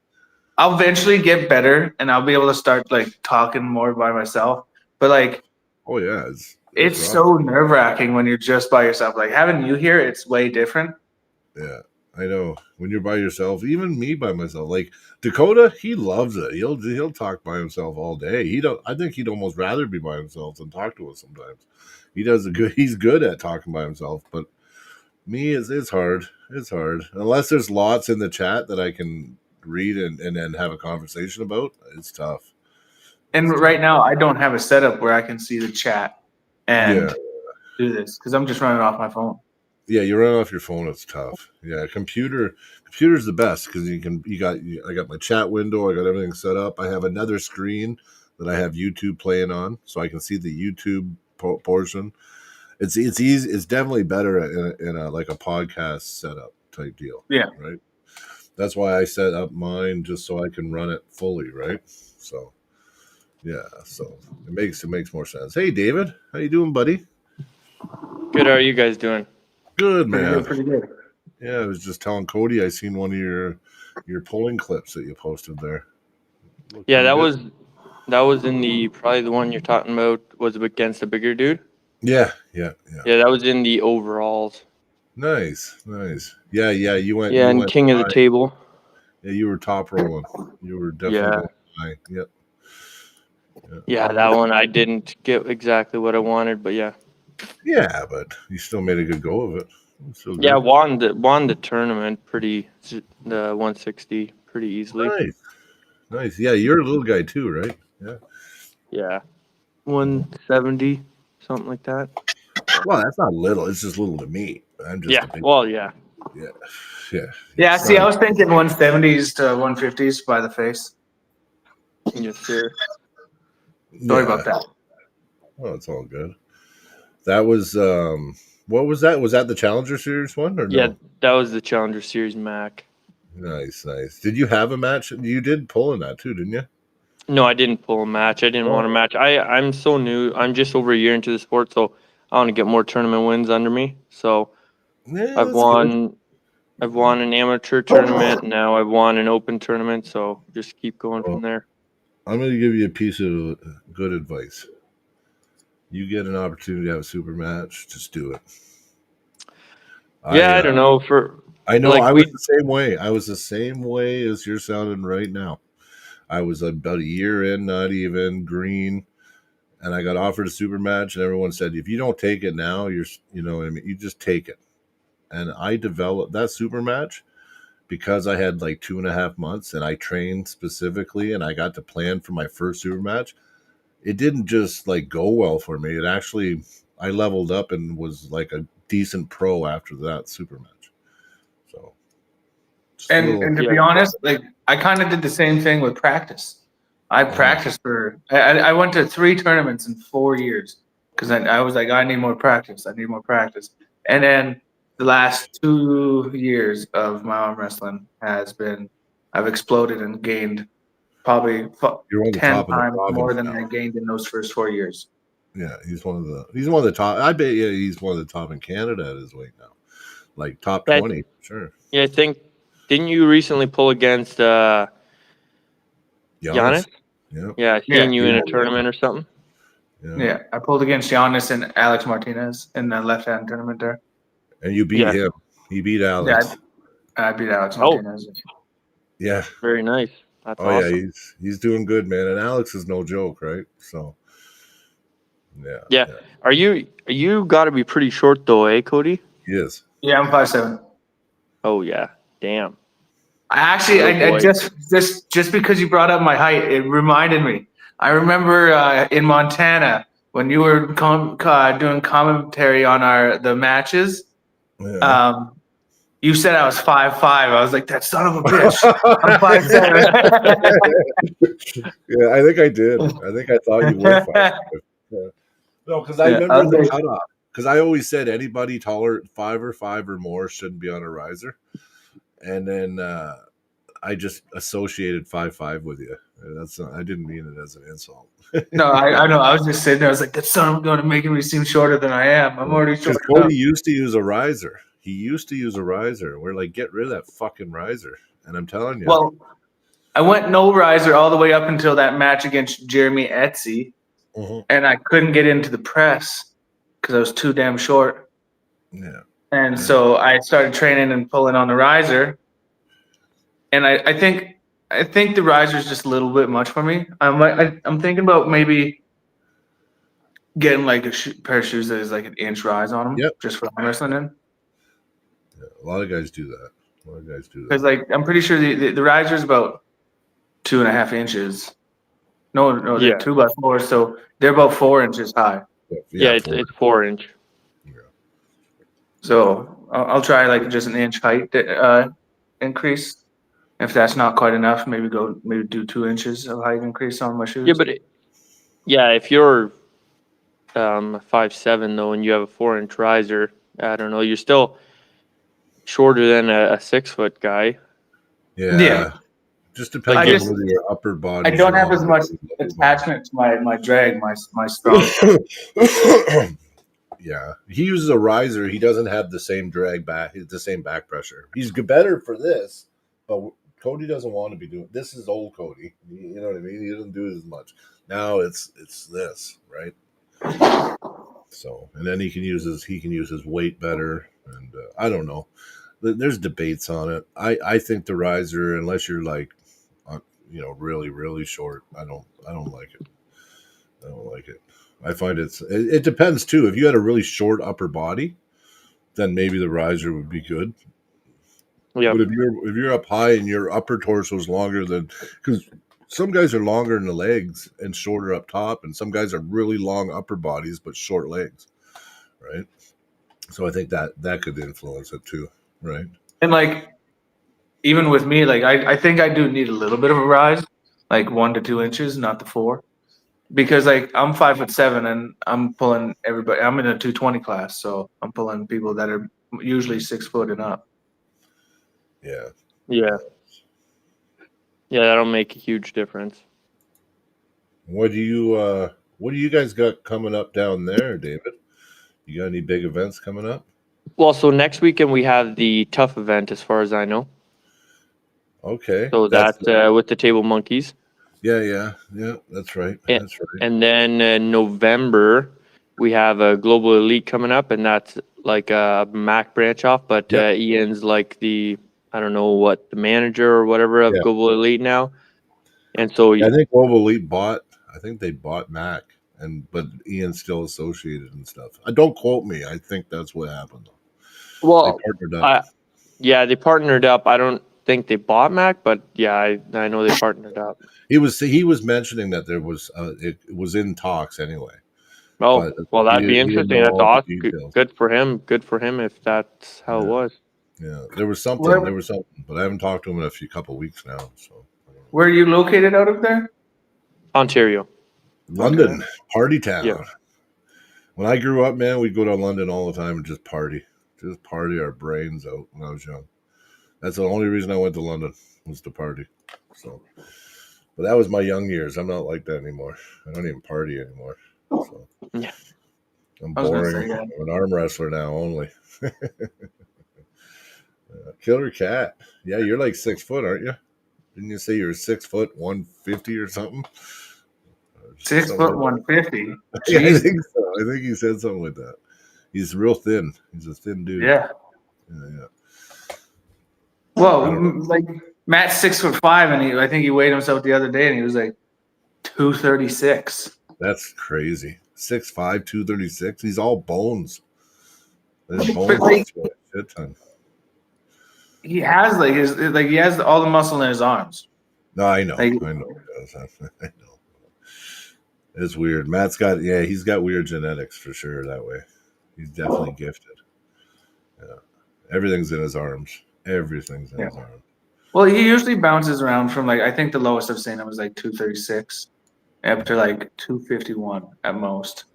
I'll eventually get better and I'll be able to start like talking more by myself. But like, oh yeah, it's so nerve-wracking when you're just by yourself. Like having you here, it's way different. Yeah, I know. When you're by yourself, even me by myself, like Dakota, he loves it. He'll talk by himself all day. I think he'd almost rather be by himself than talk to us sometimes. He's good at talking by himself, but me it's hard. It's hard. Unless there's lots in the chat that I can read and then have a conversation about, it's tough. And right now I don't have a setup where I can see the chat and do this because I'm just running off my phone. Yeah, you run off your phone. It's tough. Yeah, computer's the best because I got my chat window. I got everything set up. I have another screen that I have YouTube playing on, so I can see the YouTube portion. It's easy. It's definitely better in a like a podcast setup type deal. Yeah, right. That's why I set up mine just so I can run it fully. Right. So, yeah. So it makes more sense. Hey, David, how you doing, buddy? Good. How are you guys doing? Good, man. Pretty good. Yeah, I was just telling Cody I seen one of your polling clips that you posted there. Yeah, that was in probably the one you're talking about was against a bigger dude. Yeah. Yeah, that was in the overalls. Nice. Yeah, you went. Yeah, you and went king of the table. Yeah, you were top rolling. You were definitely going high. Yep. Yeah, that one I didn't get exactly what I wanted, but yeah. Yeah, but you still made a good go of it. Yeah, won the tournament the 160 pretty easily. Nice. Yeah, you're a little guy too, right? Yeah. Yeah. 170, something like that. Well, that's not little. It's just little to me. I'm just a big. Well, yeah. Yeah. See, I was thinking 170s to 150s by the face. Yes, sir. Sorry about that. Oh, it's all good. That was what was that? Was that the Challenger Series one or no? Yeah, that was the Challenger Series Mac. Nice. Did you have a match? You did pull in that too, didn't you? No, I didn't pull a match. I didn't want a match. I'm so new. I'm just over a year into the sport, so I want to get more tournament wins under me. So yeah, I've won an amateur tournament. Now I've won an open tournament. So just keep going from there. I'm going to give you a piece of good advice. You get an opportunity to have a super match, just do it. Yeah, I don't know. I know I was the same way. I was the same way as you're sounding right now. I was about a year in, not even green, and I got offered a super match, and everyone said, if you don't take it now, you know what I mean? You just take it. And I developed that super match because I had like 2.5 months and I trained specifically and I got to plan for my first super match. It didn't just like go well for me. It actually, I leveled up and was like a decent pro after that super match. So, and to be honest, like I kind of did the same thing with practice. I practiced I went to 3 tournaments in 4 years because I was like, I need more practice. And then the last 2 years of my arm wrestling I've exploded and gained probably 10 times more than I gained in those first 4 years. Yeah, he's one of the top. I bet he's one of the top in Canada at his weight now, like top 20, sure. Yeah, I think. Didn't you recently pull against Giannis? Yeah, seeing you in a tournament or something. Yeah, I pulled against Giannis and Alex Martinez in the left-hand tournament there. And you beat him. He beat Alex. Yeah, I beat Alex Martinez. Yeah. Very nice. That's awesome. Yeah, he's doing good, man. And Alex is no joke, right? So. Yeah. Are you got to be pretty short though, eh, Cody? He is. Yeah, I'm 5'7". Oh yeah. Damn. I just because you brought up my height, it reminded me. I remember in Montana when you were doing commentary on the matches. Yeah. You said I was 5'5". I was like, that son of a bitch. I'm 5'7". Yeah, I think I did. I think I thought you were 5'5". Yeah. No, because I remember the cutoff. Because I always said anybody taller, 5 or more, shouldn't be on a riser. And then I just associated 5'5" with you. That's not, I didn't mean it as an insult. No, I know. I was just sitting there. I was like, that son of going to making me seem shorter than I am. I'm already short Because Cody enough. used to use a riser. He used to use a riser. We're like, get rid of that fucking riser. And I'm telling you. Well, I went no riser all the way up until that match against Jeremy Etsy, and I couldn't get into the press because I was too damn short. Yeah. And so I started training and pulling on the riser. And I think the riser is just a little bit much for me. I'm thinking about maybe getting like a pair of shoes that is like an inch rise on them, just for arm wrestling in. Yeah, a lot of guys do that. Because like I'm pretty sure the riser is about 2.5 inches. No, they're 2x4, so they're about 4 inches high. Yeah, it's 4 inch. Yeah. So I'll try like just an inch height increase. If that's not quite enough, maybe do 2 inches of height increase on my shoes. Yeah, but if you're 5'7" though, and you have a 4-inch riser, I don't know, you're still shorter than a 6-foot guy. Yeah. Just depends on whether your upper body. I don't have as much attachment to my drag, my strong. Yeah, he uses a riser. He doesn't have the same drag back, the same back pressure. He's better for this, but Cody doesn't want to be doing this. Is old Cody. You know what I mean? He doesn't do it as much. Now it's this, right? So, and then he can use his weight better, and I don't know. There's debates on it. I think the riser, unless you're like, really, really short, I don't like it. I don't like it. I find it depends too. If you had a really short upper body, then maybe the riser would be good. Yeah. But if you're up high and your upper torso is longer than, because some guys are longer in the legs and shorter up top, and some guys are really long upper bodies but short legs, right? So I think that could influence it too, right? And like, even with me, like I think I do need a little bit of a rise, like 1 to 2 inches, not the 4. Because like I'm 5'7" and I'm pulling everybody. I'm in a 220 class, so I'm pulling people that are usually 6 foot and up. Yeah. Yeah, that'll make a huge difference. What do you guys got coming up down there, David? You got any big events coming up? Well, so next weekend we have the Tough event, as far as I know. Okay. So that's with the Table Monkeys. Yeah, that's right. That's right. And then in November, we have a Global Elite coming up, and that's like a Mac branch off, but Ian's like the, I don't know what, the manager or whatever of Global Elite now. And so I think Global Elite they bought Mac, but Ian's still associated and stuff. Don't quote me. I think that's what happened. Well, they partnered up. They partnered up. I don't think they bought Mac, but I know they partnered up. He was mentioning that there was it was in talks anyway. Oh, well, that'd be interesting. That's awesome. Good for him. Good for him if that's how it was. Yeah, there was something, but I haven't talked to him in a couple of weeks now. So, where are you located out of there? Ontario, London, party town. Yeah. When I grew up, man, we'd go to London all the time and just party our brains out when I was young. That's the only reason I went to London, was to party. So, but that was my young years. I'm not like that anymore. I don't even party anymore. So, yeah, I'm boring. I'm an arm wrestler now only. Killer Cat. Yeah, you're like 6 foot, aren't you? Didn't you say you're 6 foot 150 or something? 6 foot 150. Yeah, I think so. I think he said something like that. He's real thin. He's a thin dude. Yeah. Well, like Matt's 6'5", and I think he weighed himself the other day, and he was like 236. That's crazy. 6'5", 236. He's all bones. His But like, shit ton. He has he has all the muscle in his arms. No, I know. Like, I know. I know. It's weird. Matt's got he's got weird genetics for sure that way. He's definitely gifted. Yeah. Everything's in his arms. Everything's in his arms. Well, he usually bounces around from I think the lowest I've seen him was like 236 up to like 251 at most.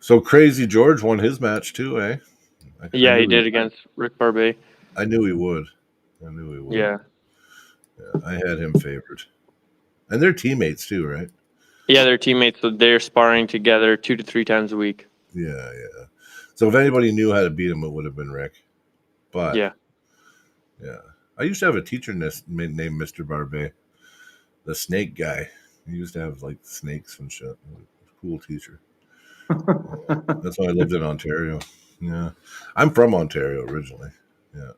So Crazy George won his match too, eh? He did against Rick Barbet. I knew he would. Yeah. Yeah, I had him favored, and they're teammates too, right? Yeah, they're teammates, so they're sparring together 2 to 3 times a week. Yeah. So if anybody knew how to beat him, it would have been Rick. But Yeah. I used to have a teacher named Mr. Barbet, the snake guy. He used to have like snakes and shit. Cool teacher. That's why I lived in Ontario. Yeah, I'm from Ontario originally. Yeah,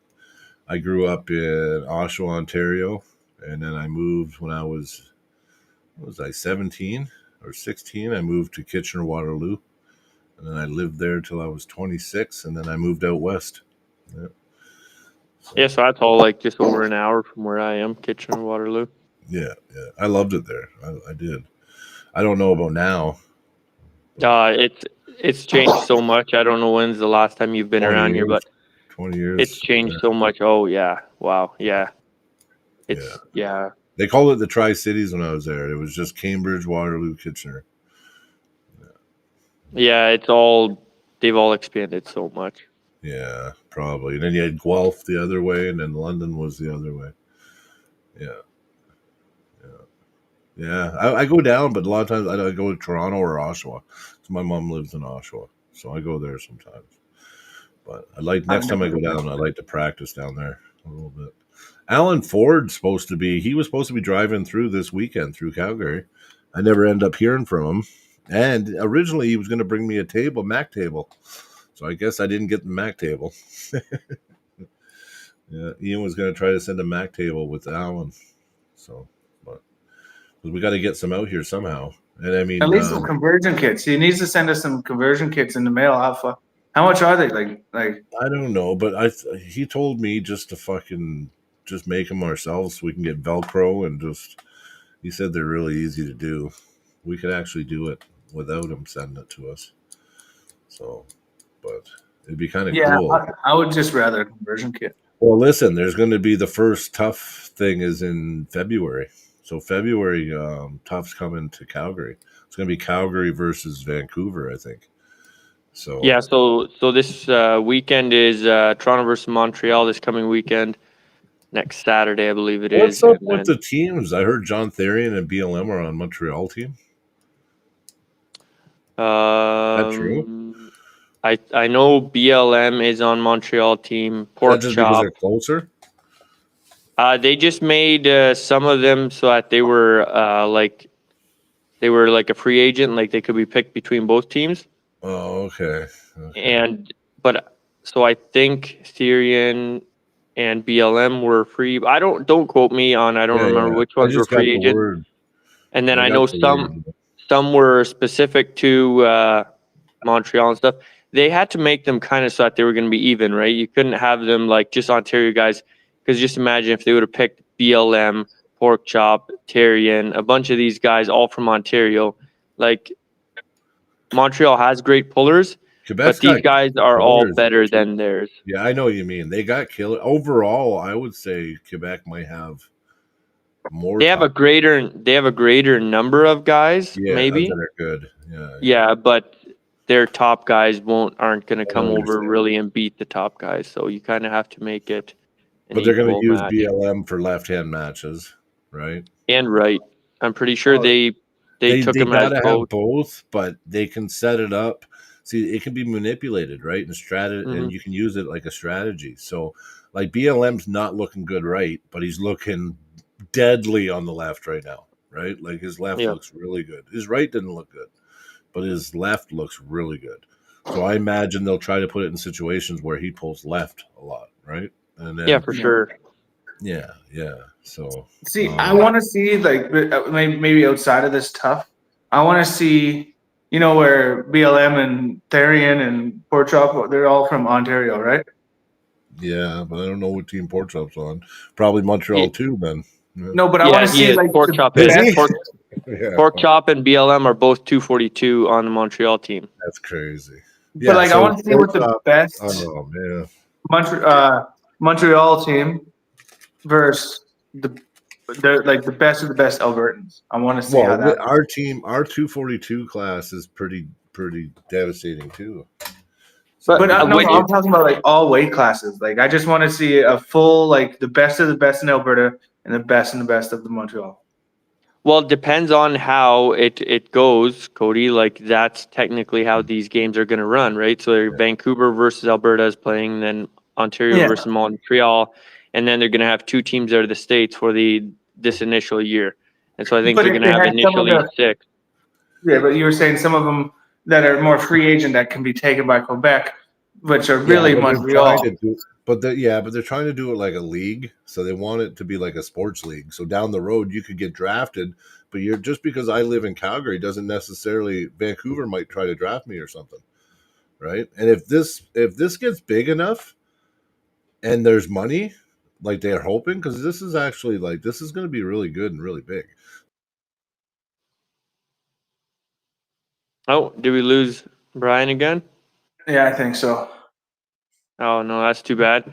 I grew up in Oshawa, Ontario, and then I moved when I was 17 or 16. I moved to Kitchener Waterloo, and then I lived there till I was 26, and then I moved out west. Yeah. So that's all like just over an hour from where I am, Kitchener Waterloo. Yeah. I loved it there. I did. I don't know about now. It's changed so much. I don't know when's the last time you've been 20 around here, years. but 20 years. it's changed so much. Oh yeah, wow, yeah. Yeah. They called it the Tri-Cities when I was there. It was just Cambridge, Waterloo, Kitchener. Yeah, they've all expanded so much. Yeah, probably. And then you had Guelph the other way, and then London was the other way. Yeah. I go down, but a lot of times I go to Toronto or Oshawa. So my mom lives in Oshawa, so I go there sometimes. But next time I go down, I like to practice down there a little bit. Alan Ford's supposed to be driving through this weekend through Calgary. I never end up hearing from him. And originally he was going to bring me a Mac table. So I guess I didn't get the Mac table. Yeah, Ian was going to try to send a Mac table with Alan. So, but we got to get some out here somehow. And I mean, at least some conversion kits. He needs to send us some conversion kits in the mail. How much are they? Like I don't know, but he told me just to just make them ourselves so we can get Velcro and he said they're really easy to do. We could actually do it without him sending it to us. So, but it'd be kind of cool. I would just rather a conversion kit. Well, listen, there's going to be the first Tough thing is in February. So February, Tough's coming to Calgary. It's going to be Calgary versus Vancouver, I think. So yeah, so this weekend is Toronto versus Montreal this coming weekend. Next Saturday, I believe it is. What's up with the teams? I heard John Therian and BLM are on Montreal team. That true? I know BLM is on Montreal team. Pork just Chop. because they're closer? They just made some of them so that they were like a free agent, like they could be picked between both teams. Oh, okay. So I think Therian and BLM were free. Don't quote me on. I don't remember which ones were free agent. And then I know some were specific to Montreal and stuff. They had to make them kind of so that they were going to be even, right? You couldn't have them like just Ontario guys, because just imagine if they would have picked BLM, Pork Chop, Therian, a bunch of these guys all from Ontario. Like Montreal has great pullers, but these guys are all better than theirs. Yeah, I know what you mean. They got killer. Overall, I would say Quebec might have more. They have a greater number of guys, maybe. That are good. Yeah, but their top guys aren't going to come over really and beat the top guys. So you kind of have to make it. But they're going to use BLM for left-hand matches, right? And right. I'm pretty sure they took them as both. Have both, but they can set it up. See, it can be manipulated, right? And you can use it like a strategy. So, like BLM's not looking good, right? But he's looking deadly on the left right now, right? Like his left looks really good. His right didn't look good, but his left looks really good. So I imagine they'll try to put it in situations where he pulls left a lot, right? And then, for sure. Yeah. So see, I want to see like maybe outside of this Tough, I want to see, where BLM and Therian and Pork Chop, they're all from Ontario, right? Yeah, but I don't know what team Pork Chop's on. Probably Montreal too, then. Yeah. No, but I want to see like Pork Chop. Pork Chop and BLM are both 242 on the Montreal team. That's crazy. Yeah, but I want to see what the best. Oh man. Montreal team versus the best of the best Albertans. I want to see how that. Our team, our 242 class is pretty devastating too. But I'm talking about like all weight classes. Like I just want to see a full the best of the best in Alberta and the best of the Montreal. Well, it depends on how it goes, Cody. Like that's technically how these games are going to run, right? So Vancouver versus Alberta is playing, then Ontario versus Montreal, and then they're going to have two teams out of the States for this initial year. And so I think But they're if going to they have had some of initially the- 6. Yeah, but you were saying some of them that are more free agent that can be taken by Quebec, which are really but they're Montreal. trying to do- but they're trying to do it like a league, so they want it to be like a sports league. So down the road, you could get drafted, but you're just because I live in Calgary doesn't necessarily Vancouver might try to draft me or something, right? And if this gets big enough, and there's money, like they're hoping, because this is actually like this is going to be really good and really big. Oh, did we lose Brian again? Yeah, I think so. Oh no, that's too bad.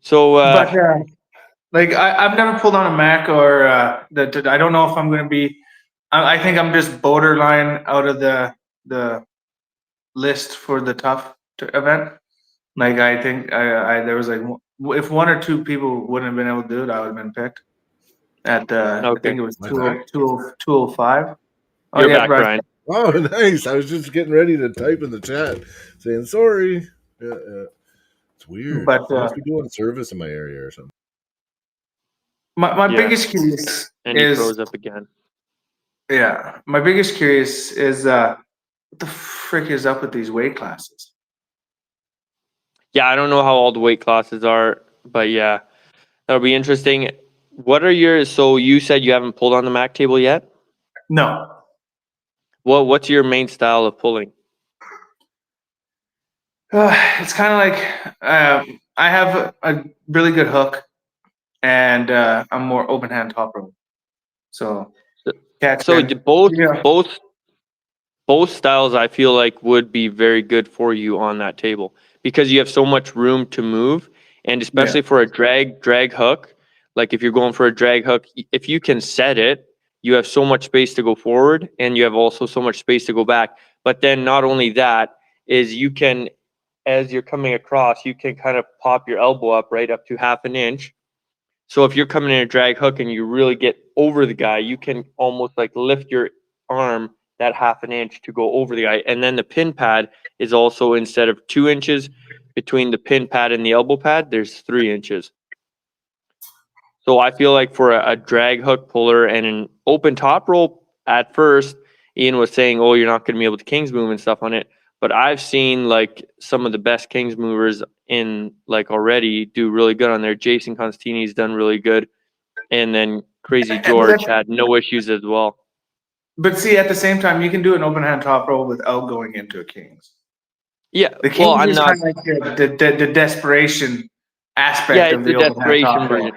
So, But like I've never pulled on a Mac or that. I don't know if I'm going to be. I think I'm just borderline out of the list for the tough event. Like I think I there was like if one or two people wouldn't have been able to do it, I would have been picked. At I think it was 205. Oh you're yeah, back, Brian. Oh, nice! I was just getting ready to type in the chat saying sorry. Yeah. It's weird. But I must be doing service in my area or something. my biggest curious And he is froze up again. yeah. My biggest curious is what the frick is up with these weight classes? Yeah, I don't know how all the weight classes are, but yeah, that'll be interesting. What are your? So you said you haven't pulled on the Mac table yet. No. What's your main style of pulling? It's kind of like I have a really good hook, and I'm more open hand top rope. So catch. So them. both styles I feel like would be very good for you on that table because you have so much room to move, and especially for a drag hook. Like if you're going for a drag hook, if you can set it, you have so much space to go forward, and you have also so much space to go back. But then not only that is you can, as you're coming across, you can kind of pop your elbow up right up to half an inch. So if you're coming in a drag hook and you really get over the guy, you can almost like lift your arm that half an inch to go over the guy. And then the pin pad is also, instead of 2 inches between the pin pad and the elbow pad, there's 3 inches. So I feel like for a drag hook puller and an open top rope, at first, Ian was saying, oh, you're not going to be able to King's move and stuff on it. But I've seen like some of the best King's movers in like already do really good on there. Jason Constantini's done really good. And then Crazy George had no issues as well. But see, at the same time, you can do an open hand top roll without going into a King's. Yeah, The King's is kind of like the desperation aspect of the open hand top roll.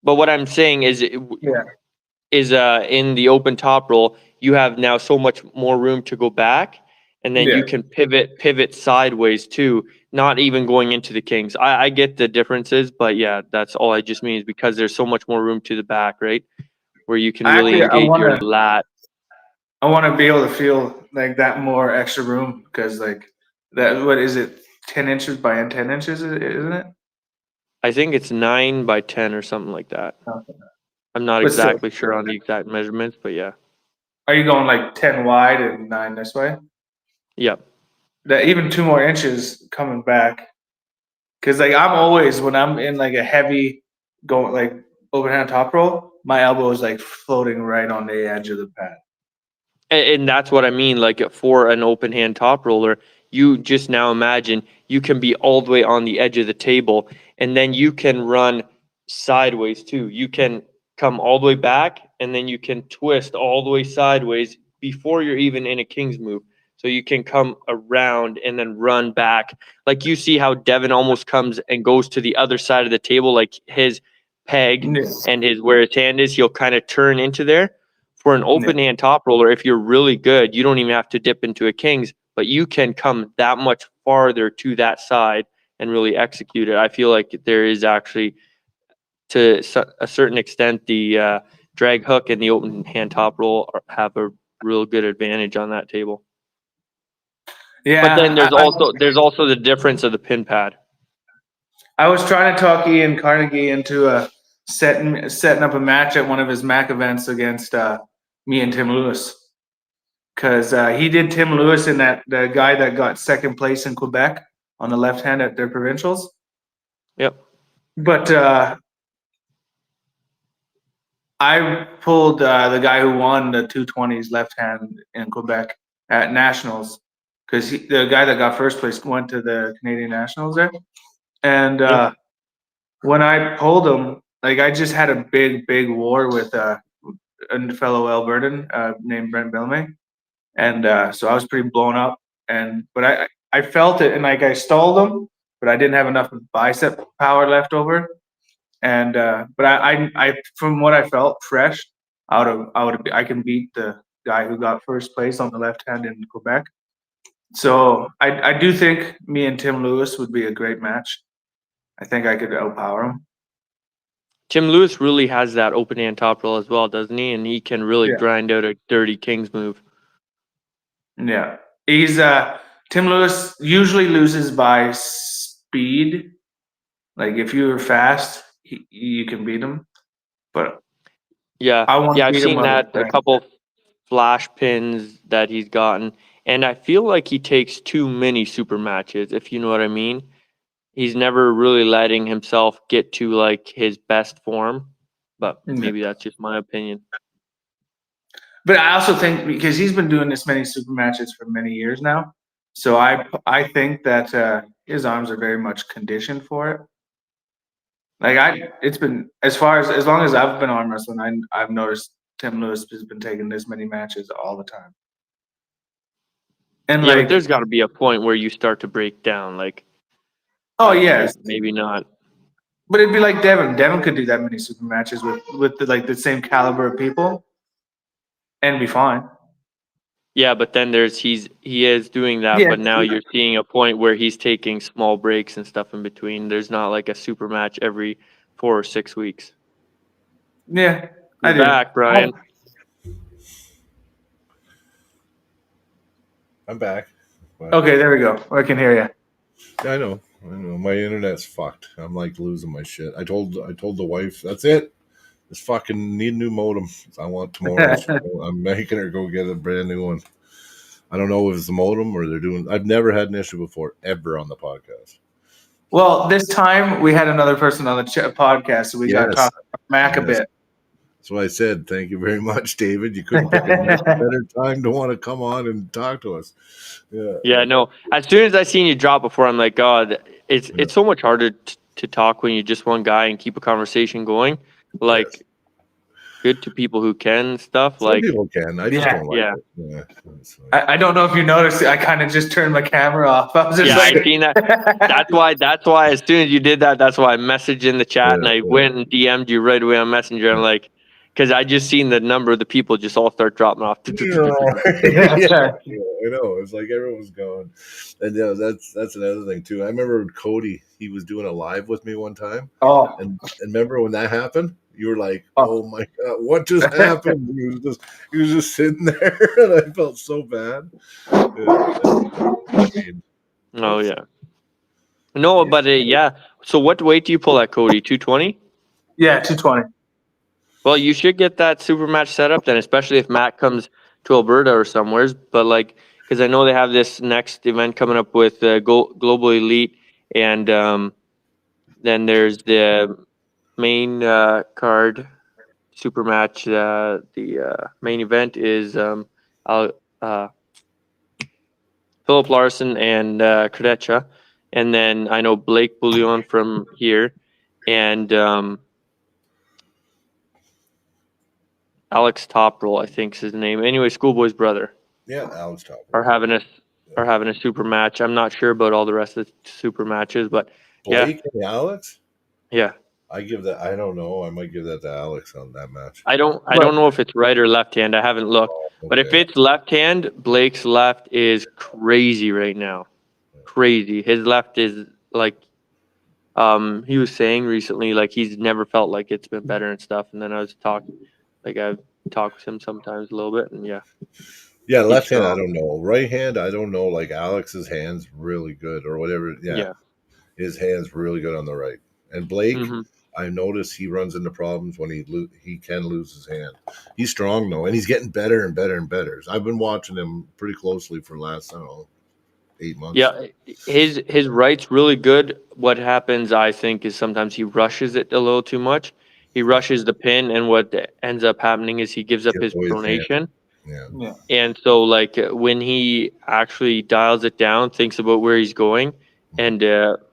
But what I'm saying is, in the open top roll, you have now so much more room to go back, and then you can pivot sideways too, not even going into the Kings. I get the differences, but yeah, that's all I just mean is because there's so much more room to the back, right? Where you can really engage your lat. I want to be able to feel like that more extra room because like that, what is it, 10 inches by 10 inches, isn't it? I think it's 9 by 10 or something like that. Okay. I'm not exactly sure on the exact measurements, but yeah. Are you going like 10 wide and 9 this way? Yep. That even 2 more inches coming back. Cause like I'm always, when I'm in like a heavy going like open hand top roll, my elbow is like floating right on the edge of the pad. And that's what I mean. Like for an open hand top roller, you just now imagine you can be all the way on the edge of the table, and then you can run sideways too. You can come all the way back, and then you can twist all the way sideways before you're even in a King's move. So you can come around and then run back. Like you see how Devin almost comes and goes to the other side of the table, like his peg and where his hand is, he'll kind of turn into there. For an open hand top roller, if you're really good, you don't even have to dip into a King's, but you can come that much farther to that side and really execute it. I feel like there is actually, to a certain extent, the drag hook and the open hand top roll have a real good advantage on that table. Yeah, but then there's also the difference of the pin pad. I was trying to talk Ian Carnegie into setting up a match at one of his Mac events against me and Tim Lewis. Because he did Tim Lewis in the guy that got second place in Quebec on the left hand at their provincials. Yep. But I pulled the guy who won the 220s left hand in Quebec at nationals, because the guy that got first place went to the Canadian Nationals there. And when I pulled him, like, I just had a big war with a fellow Albertan named Brent Bellamy. And so I was pretty blown up. But I felt it, and like I stalled him, but I didn't have enough bicep power left over. And but I from what I felt fresh, I can beat the guy who got first place on the left hand in Quebec. So I do think me and Tim Lewis would be a great match. I think I could outpower him. Tim Lewis really has that open hand top roll as well, doesn't he? And he can really grind out a dirty King's move. Yeah, he's Tim Lewis usually loses by speed. Like, if you're fast, you can beat him. But I've seen that a couple flash pins that he's gotten, and I feel like he takes too many super matches, if you know what I mean. He's never really letting himself get to like his best form, but maybe that's just my opinion. But I also think, because he's been doing this many super matches for many years now, so I think that his arms are very much conditioned for it. Like, it's been as long as I've been arm wrestling, I've noticed Tim Lewis has been taking this many matches all the time. And but there's got to be a point where you start to break down, like. Oh yes, maybe not. But it'd be like Devin. Devin could do that many super matches with the same caliber of people, and be fine. Yeah, but then he is doing that, but now you're seeing a point where he's taking small breaks and stuff in between. There's not like a super match every 4 or 6 weeks. Yeah, You're back, Brian. I'm back. Okay, there we go. I can hear you. I know. My internet's fucked. I'm like losing my shit. I told the wife, that's it. Just fucking need a new modem. I want tomorrow. I'm making her go get a brand new one. I don't know if it's the modem or they're doing. I've never had an issue before, ever on the podcast. Well, this time we had another person on the podcast, so we got to talk about Mac a bit. That's what I said. Thank you very much, David. You couldn't pick a better time to want to come on and talk to us. Yeah, no. As soon as I seen you drop before, I'm like, God, it's so much harder to talk when you're just one guy and keep a conversation going. Like, good to people who can stuff. Some people can. I just don't like it. I don't know if you noticed, I kind of just turned my camera off. I was just I seen that. That's why as soon as you did that, that's why I messaged in the chat and I went and DM'd you right away on Messenger. I'm like, because I just seen the number of the people just all start dropping off. I know. It's like everyone's going. And that's another thing too. I remember Cody, he was doing a live with me one time. Oh. And remember when that happened? You were like, "Oh my God, what just happened?" He was just sitting there, and I felt so bad. Oh yeah. No, but So what weight do you pull at, Cody? 220? Yeah, 220. Well, you should get that super match set up then, especially if Matt comes to Alberta or somewhere. But because I know they have this next event coming up with Global Elite, and then there's the main card super match. The main event is Philip Larson and Kredecha, and then I know Blake Bouillon from here, and Alex Toprol, I think is his name. Anyway, Schoolboy's brother. Yeah, Alex Toprol. Are having a super match. I'm not sure about all the rest of the super matches, but Blake and Alex? Yeah. I don't know. I might give that to Alex on that match. I don't know if it's right or left hand. I haven't looked. But if it's left hand, Blake's left is crazy right now. Crazy. His left is like he was saying recently, like he's never felt like it's been better and stuff. And then I've talked with him sometimes a little bit, and Yeah, left hand, I don't know. Right hand, I don't know. Like Alex's hand's really good or whatever. Yeah. His hand's really good on the right. And Blake, I notice he runs into problems when he can lose his hand. He's strong though, and he's getting better and better and better. I've been watching him pretty closely for the last, I don't know, 8 months. Yeah, his right's really good. What happens, I think, is sometimes he rushes it a little too much. He rushes the pin, and what ends up happening is he gives up his pronation. Yeah. And so, like, when he actually dials it down, thinks about where he's going, and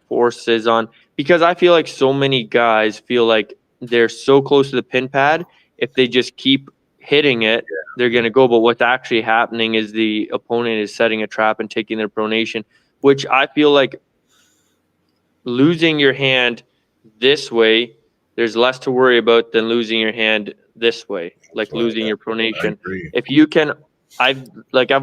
forces on, because I feel like so many guys feel like they're so close to the pin pad, if they just keep hitting it, they're going to go. But what's actually happening is the opponent is setting a trap and taking their pronation, which I feel like losing your hand this way, there's less to worry about than losing your hand this way, like losing your pronation. If you can, I've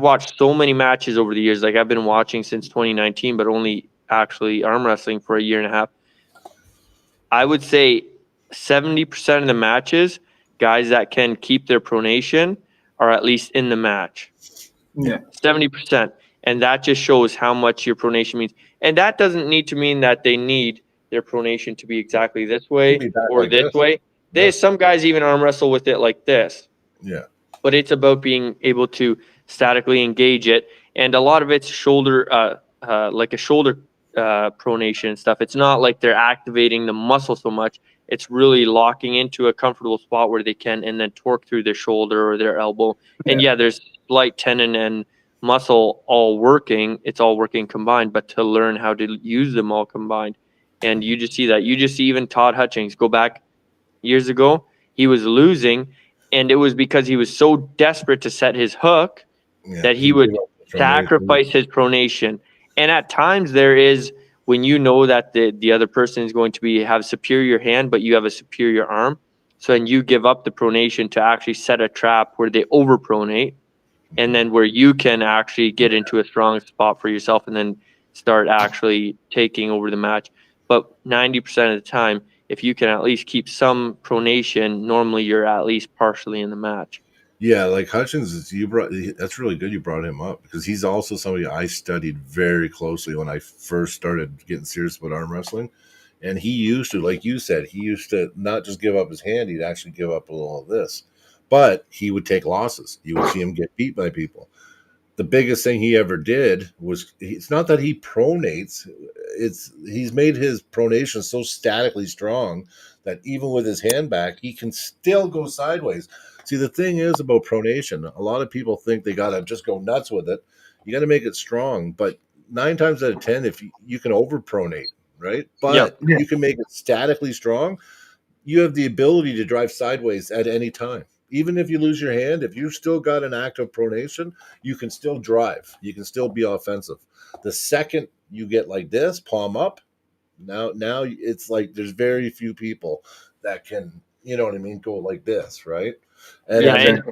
watched so many matches over the years. Like, I've been watching since 2019, but only actually arm wrestling for a year and a half. I would say 70% of the matches, guys that can keep their pronation are at least in the match. Yeah. 70%. And that just shows how much your pronation means. And that doesn't need to mean that they need their pronation to be exactly this way or this way. There's some guys even arm wrestle with it like this. Yeah. But it's about being able to statically engage it. And a lot of it's shoulder, like a shoulder pronation and stuff. It's not like they're activating the muscle so much. It's really locking into a comfortable spot where they can, and then torque through their shoulder or their elbow. And there's slight tendon and muscle all working. It's all working combined, but to learn how to use them all combined. And you just see that. You just see even Todd Hutchings, go back years ago, he was losing, and it was because he was so desperate to set his hook that he would sacrifice his pronation. And at times there is, when you know that the other person is going to have superior hand, but you have a superior arm, so then you give up the pronation to actually set a trap where they overpronate, and then where you can actually get into a strong spot for yourself and then start actually taking over the match. But 90% of the time, if you can at least keep some pronation, normally you're at least partially in the match. Yeah, like Hutchins, that's really good you brought him up, because he's also somebody I studied very closely when I first started getting serious about arm wrestling. And he used to, like you said, he used to not just give up his hand, he'd actually give up a little of this. But he would take losses. You would see him get beat by people. The biggest thing he ever did was, it's not that he pronates, he's made his pronation so statically strong that even with his hand back, he can still go sideways. See, the thing is about pronation, a lot of people think they got to just go nuts with it. You got to make it strong. But 9 times out of 10, if you can overpronate, right? But you can make it statically strong. You have the ability to drive sideways at any time. Even if you lose your hand, if you've still got an active pronation, you can still drive. You can still be offensive. The second you get like this, palm up, now it's like there's very few people that can, you know what I mean, go like this, right? And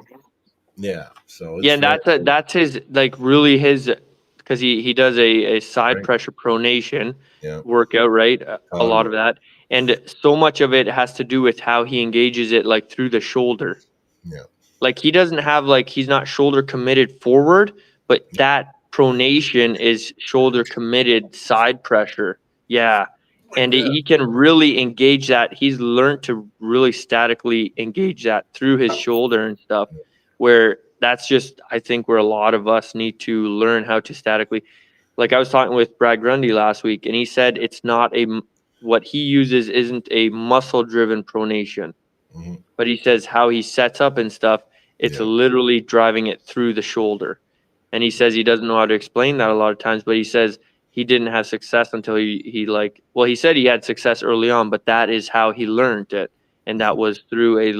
so that's his, like, really his, because he does a side pressure pronation workout, right? A lot of that, and so much of it has to do with how he engages it, like through the shoulder. Yeah, like he doesn't have, like, he's not shoulder committed forward, but that pronation is shoulder committed side pressure. And he can really engage that. He's learned to really statically engage that through his shoulder and stuff, where that's just, I think, where a lot of us need to learn how to statically. Like, I was talking with Brad Grundy last week, and he said it's not what he uses isn't a muscle driven pronation, but he says how he sets up and stuff, it's literally driving it through the shoulder. And he says he doesn't know how to explain that a lot of times, but he says he didn't have success until he said he had success early on, but that is how he learned it. And that was through a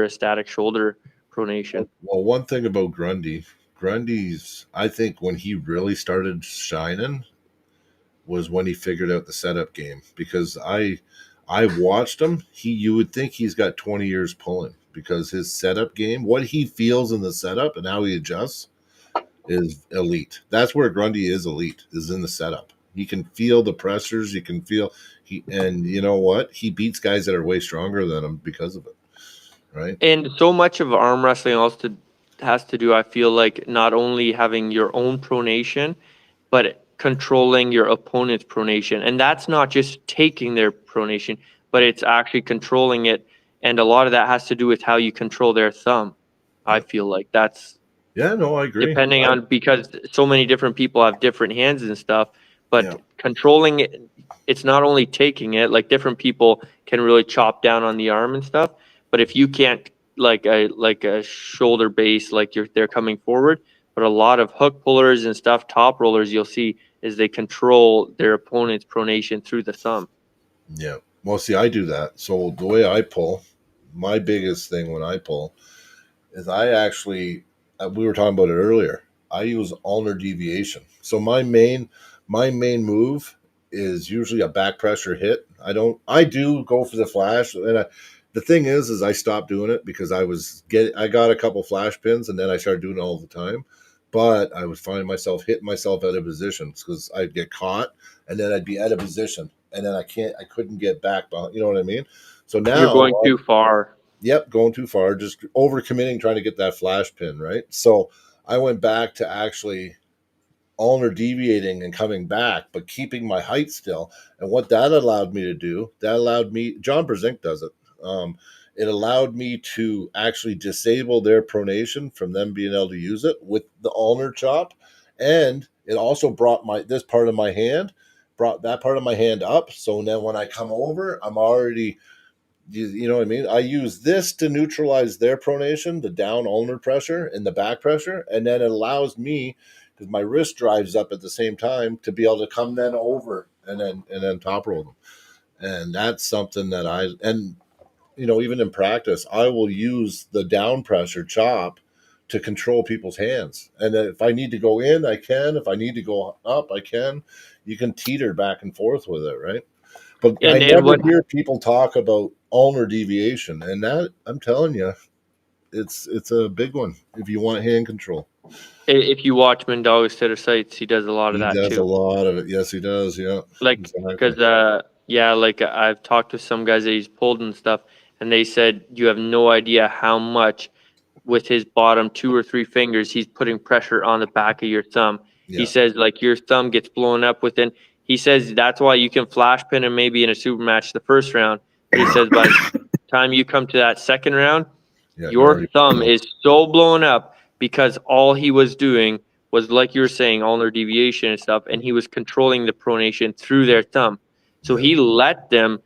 static shoulder pronation. Well, one thing about Grundy's, I think when he really started shining was when he figured out the setup game, because I watched him. You would think he's got 20 years pulling, because his setup game, what he feels in the setup and how he adjusts, is elite. That's where Grundy is elite, is in the setup. He can feel the pressures. You can feel and you know what? He beats guys that are way stronger than him because of it, right? And so much of arm wrestling also has to do, I feel like, not only having your own pronation, but controlling your opponent's pronation. And that's not just taking their pronation, but it's actually controlling it. And a lot of that has to do with how you control their thumb. I feel like that's Yeah, no, I agree. depending on, because so many different people have different hands and stuff, but Yeah. controlling it, it's not only taking it, like different people can really chop down on the arm and stuff. But if you can't, like a shoulder base, like they're coming forward, but a lot of hook pullers and stuff, top rollers, you'll see is they control their opponent's pronation through the thumb. Yeah. Well, see, I do that. So the way I pull, my biggest thing when I pull is I actually, we were talking about it earlier. I use ulnar deviation. So my main move is usually a back pressure hit. I do go for the flash, and the thing is I stopped doing it because I got a couple flash pins, and then I started doing it all the time. But I was finding myself hitting myself out of positions because I'd get caught, and then I'd be out of position, and then I couldn't get back. You know what I mean? So now You're going too far. Yep, going too far, just overcommitting, trying to get that flash pin, right? So I went back to actually ulnar deviating and coming back, but keeping my height still. And what that allowed me to do, John Brzenk does it. It allowed me to actually disable their pronation from them being able to use it with the ulnar chop. And it also brought that part of my hand up. So now when I come over, I'm already, you know what I mean? I use this to neutralize their pronation, the down ulnar pressure and the back pressure. And then it allows me, because my wrist drives up at the same time, to be able to come then over and then top roll them. And that's something that even in practice, I will use the down pressure chop to control people's hands. And if I need to go in, I can. If I need to go up, I can. You can teeter back and forth with it, right? But I never hear people talk about ulnar deviation, and that, I'm telling you, it's a big one if you want hand control. If you watch Mendoza's Set of Sights, he does a lot of that too. He does a lot of it. Yes, he does. Yeah. Like, because like I've talked to some guys that he's pulled and stuff, and they said you have no idea how much with his bottom 2 or 3 fingers he's putting pressure on the back of your thumb. Yeah. He says like your thumb gets blown up within. He says that's why you can flash pin him maybe in a super match the first round. But he says by the time you come to that second round, your thumb is so blown up because all he was doing was, like you were saying, ulnar deviation and stuff, and he was controlling the pronation through their thumb. So he let them,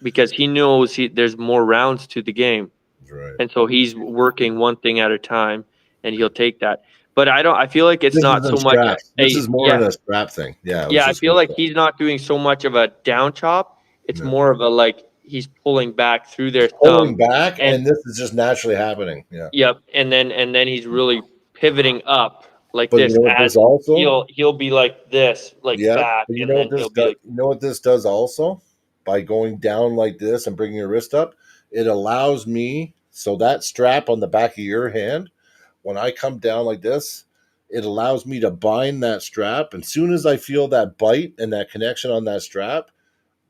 because he knows there's more rounds to the game. Right. And so he's working one thing at a time, and he'll take that. But I feel like it's not so much. This is more of a strap thing. Yeah. Yeah, I feel like he's not doing so much of a down chop. It's more of a, like, he's pulling back through their thumb. Pulling back, and this is just naturally happening. Yeah. Yep. And then he's really pivoting up like this. You know what this also? He'll be like this, like back. But you know what this does also? By going down like this and bringing your wrist up, it allows me, so that strap on the back of your hand, when I come down like this, it allows me to bind that strap. And as soon as I feel that bite and that connection on that strap,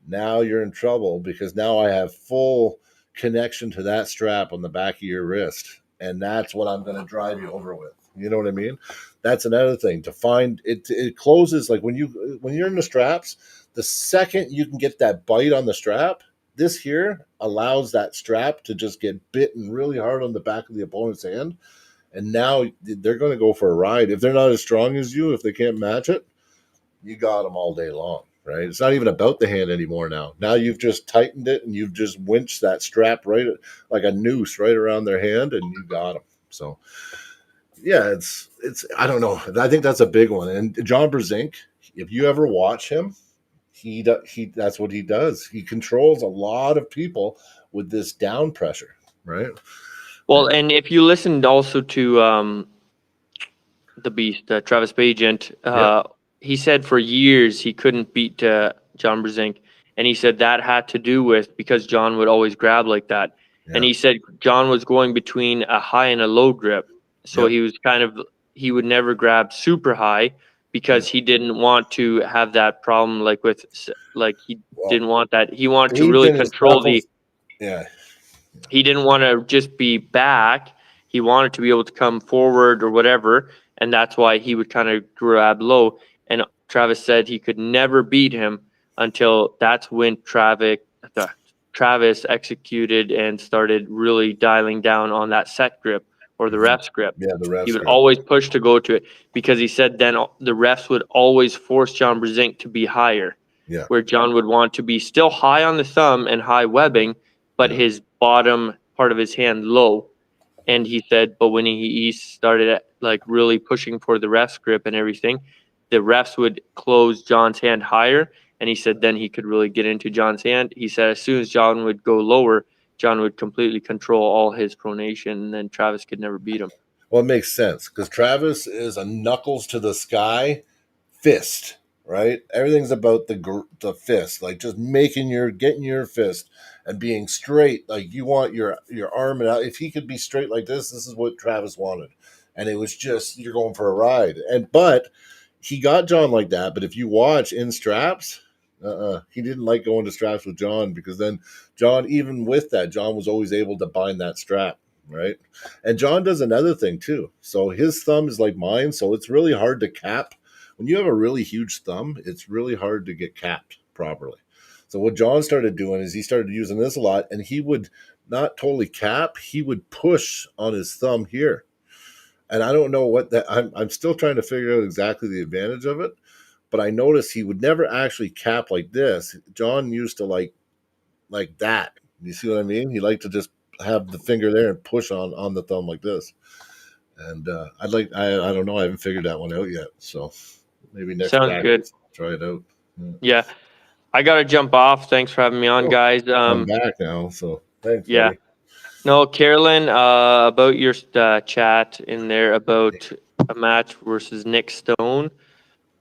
now you're in trouble, because now I have full connection to that strap on the back of your wrist. And that's what I'm going to drive you over with. You know what I mean? That's another thing to find. It closes, like when you're in the straps, the second you can get that bite on the strap, this here allows that strap to just get bitten really hard on the back of the opponent's hand. And now they're going to go for a ride. If they're not as strong as you, if they can't match it, you got them all day long, right? It's not even about the hand anymore now. Now you've just tightened it and you've just winched that strap right, like a noose right around their hand, and you got them. So, yeah, it's I don't know. I think that's a big one. And John Brzenk, if you ever watch him, he that's what he does. He controls a lot of people with this down pressure, right? Well, and if you listened also to the Beast, Travis Bagent, he said for years he couldn't beat John Brzenk, and he said that had to do with because John would always grab like that, and he said John was going between a high and a low grip, so he would never grab super high because he didn't want to have that problem didn't want that. He wanted to really control He didn't want to just be back. He wanted to be able to come forward or whatever. And that's why he would kind of grab low. And Travis said he could never beat him until that's when Travis executed and started really dialing down on that set grip or the ref's grip. Yeah, the refs. He would always push to go to it because he said then the refs would always force John Brzenk to be higher. Yeah. Where John would want to be still high on the thumb and high webbing, but his bottom part of his hand low. And he said, but when he started like really pushing for the ref's grip and everything, the refs would close John's hand higher. And he said then he could really get into John's hand. He said as soon as John would go lower, John would completely control all his pronation, and then Travis could never beat him. Well, it makes sense because Travis is a knuckles to the sky fist, right? Everything's about the fist, like just getting your fist and being straight. Like you want your arm and out. If he could be straight like this is what Travis wanted, and it was just you're going for a ride. But he got John like that. But if you watch in straps. He didn't like going to straps with John because then John, even with that, John was always able to bind that strap, right? And John does another thing too. So his thumb is like mine, so it's really hard to cap. When you have a really huge thumb, it's really hard to get capped properly. So what John started doing is he started using this a lot, and he would not totally cap, he would push on his thumb here. And I don't know what that, I'm still trying to figure out exactly the advantage of it. But I noticed he would never actually cap like this. John used to like that. You see what I mean? He liked to just have the finger there and push on the thumb like this. And I don't know. I haven't figured that one out yet. So maybe next Sounds practice, good. I'll try it out. Yeah. I got to jump off. Thanks for having me on, guys. I'm back now. So thanks. Yeah. Buddy. No, Carolyn, about your chat in there about a match versus Nick Stone.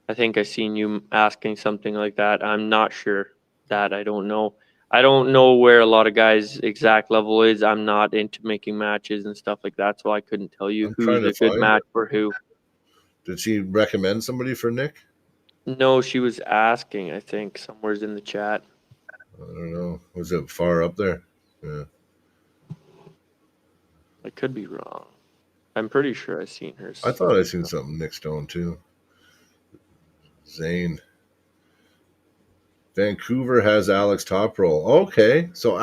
I think I seen you asking something like that. I'm not sure that. I don't know. I don't know where a lot of guys' exact level is. I'm not into making matches and stuff like that, so I couldn't tell you who's a good match for who. Did she recommend somebody for Nick? No, she was asking, I think, somewhere's in the chat. I don't know. Was it far up there? Yeah. I could be wrong. I'm pretty sure I seen her. I thought I seen something Nick Stone too. Zane. Vancouver has Alex Toprol. Okay, so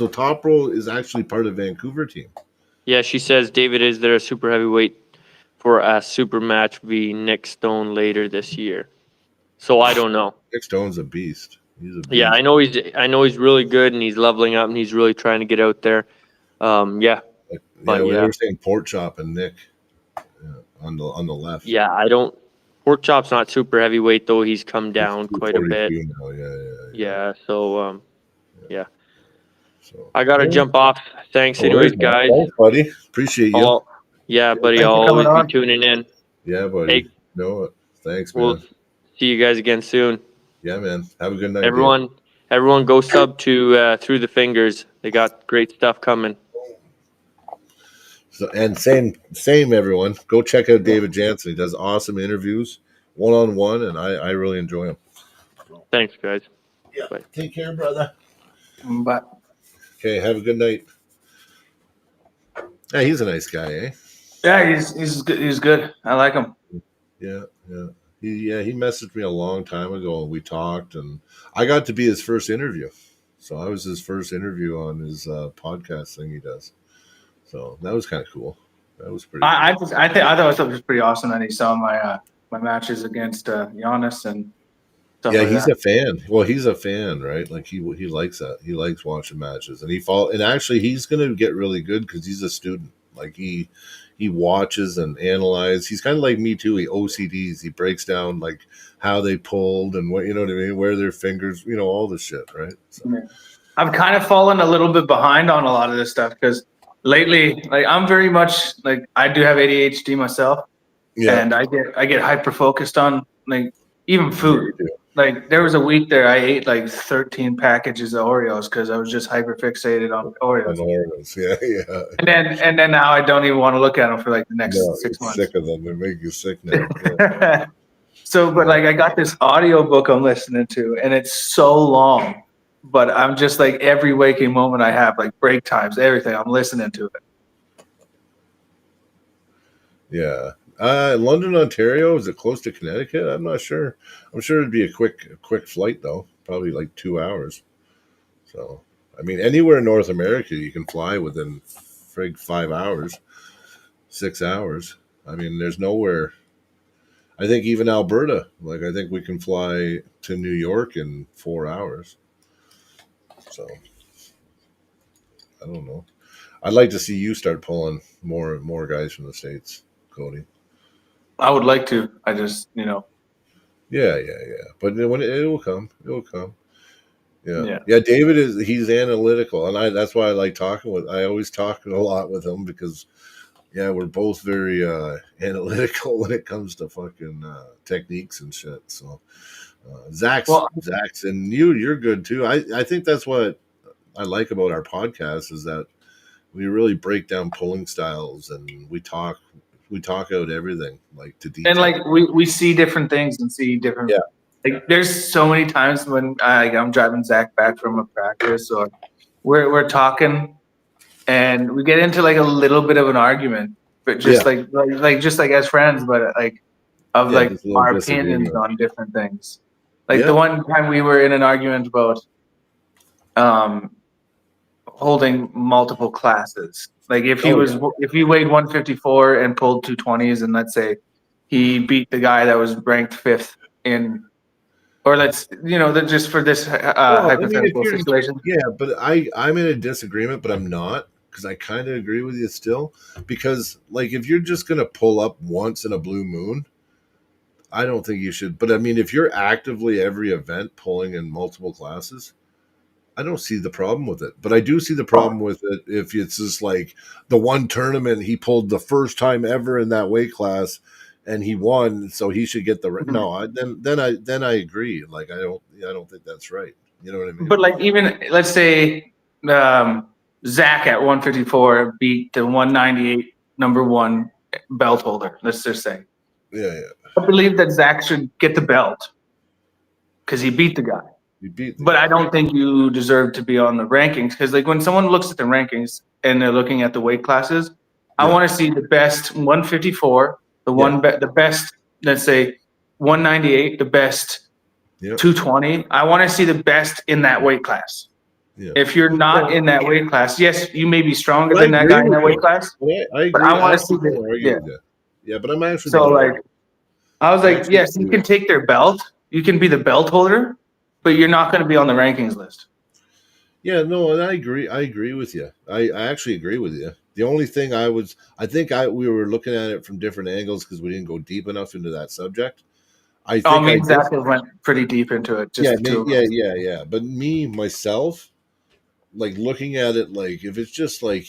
Toprol is actually part of Vancouver team. Yeah, she says, David, is there a super heavyweight for a super match v Nick Stone later this year? So I don't know. Nick Stone's a beast. He's a beast. Yeah, I know he's really good and he's leveling up and he's really trying to get out there. Yeah. We were saying Pork Chop and Nick on the left. Yeah, Pork Chop's not super heavyweight though. He's come down quite a bit. Now. Yeah. So I gotta jump off. Thanks, anyways, guys. Thanks, buddy. Appreciate you. Yeah, buddy. I'll always be tuning in. Yeah, buddy. Hey, thanks, man. We'll see you guys again soon. Yeah, man. Have a good night. Everyone, go sub to Through the Fingers. They got great stuff coming. So, and same everyone. Go check out David Jansen. He does awesome interviews, one-on-one, and I really enjoy him. Thanks, guys. Yeah. Bye. Take care, brother. Bye. Okay, have a good night. Yeah, he's a nice guy, eh? Yeah, he's good. He's good. I like him. Yeah. He messaged me a long time ago, and we talked, and I got to be his first interview. So I was his first interview on his podcast thing he does. So that was kind of cool. That was pretty. I thought it was pretty awesome that he saw my matches against Giannis and stuff. Yeah, like he's that. a fan. Well, he's a fan, right? Like he likes that. He likes watching matches, and actually he's going to get really good because he's a student. Like he watches and analyzes. He's kind of like me too. He OCDs. He breaks down like how they pulled and what, you know what I mean, where their fingers, all this shit, right? So. Yeah. I've kind of fallen a little bit behind on a lot of this stuff because lately, like I'm very much like I do have ADHD myself, and I get hyper focused on like even food. Like there was a week there I ate like 13 packages of Oreos because I was just hyper fixated on Oreos. Yeah. And then now I don't even want to look at them for like the next 6 months. Sick of them. They make you sick now. Yeah. So, but like I got this audio book I'm listening to, and it's so long. But I'm just like every waking moment I have, like break times, everything, I'm listening to it. Yeah. London, Ontario. Is it close to Connecticut? I'm not sure. I'm sure it'd be a quick flight though. Probably like 2 hours. So, I mean, anywhere in North America you can fly within 5 hours, 6 hours. I mean, there's nowhere. I think even Alberta, like I think we can fly to New York in 4 hours. So, I don't know. I'd like to see you start pulling more guys from the States, Cody. I would like to. I just, Yeah. But when it will come, it will come. Yeah. David he's analytical, and that's why I like talking with. I always talk a lot with him because, we're both very analytical when it comes to fucking techniques and shit. So, Zach's and you're good too. I think that's what I like about our podcast is that we really break down pulling styles and we talk out everything like to detail. And like we see different things and see different. Yeah. Like there's so many times when I'm driving Zach back from a practice or we're talking and we get into like a little bit of an argument, but just like just like as friends, but like of like our opinions on different things. Like the one time we were in an argument about holding multiple classes. Like if he weighed 154 and pulled 220s, and let's say he beat the guy that was ranked 5th in, or let's just for this hypothetical situation. Yeah, but I'm in a disagreement, but I'm not because I kind of agree with you still. Because like if you're just gonna pull up once in a blue moon, I don't think you should. But I mean, if you're actively every event pulling in multiple classes, I don't see the problem with it, but I do see the problem with it if it's just like the one tournament he pulled the first time ever in that weight class, and he won, so he should get the no. Then I agree. Like I don't think that's right. You know what I mean? But like even let's say Zach at 154 beat the 198 number 1 belt holder. Let's just say. Yeah. I believe that Zach should get the belt because he beat the guy. But I don't think you deserve to be on the rankings because, like, when someone looks at the rankings and they're looking at the weight classes, I want to see the best 154, the best, let's say, 198, the best 220. I want to see the best in that weight class. Yeah. If you're not in that weight class, yes, you may be stronger than that guy in that weight class. But I want to see the Yeah, but I'm actually so like, I was like, yes, you can take their belt, you can be the belt holder. But you're not going to be on the rankings list. Yeah, no, and I agree. I agree with you. I actually agree with you. The only thing we were looking at it from different angles because we didn't go deep enough into that subject. Zach went pretty deep into it. Yeah. But myself, like looking at it, like if it's just like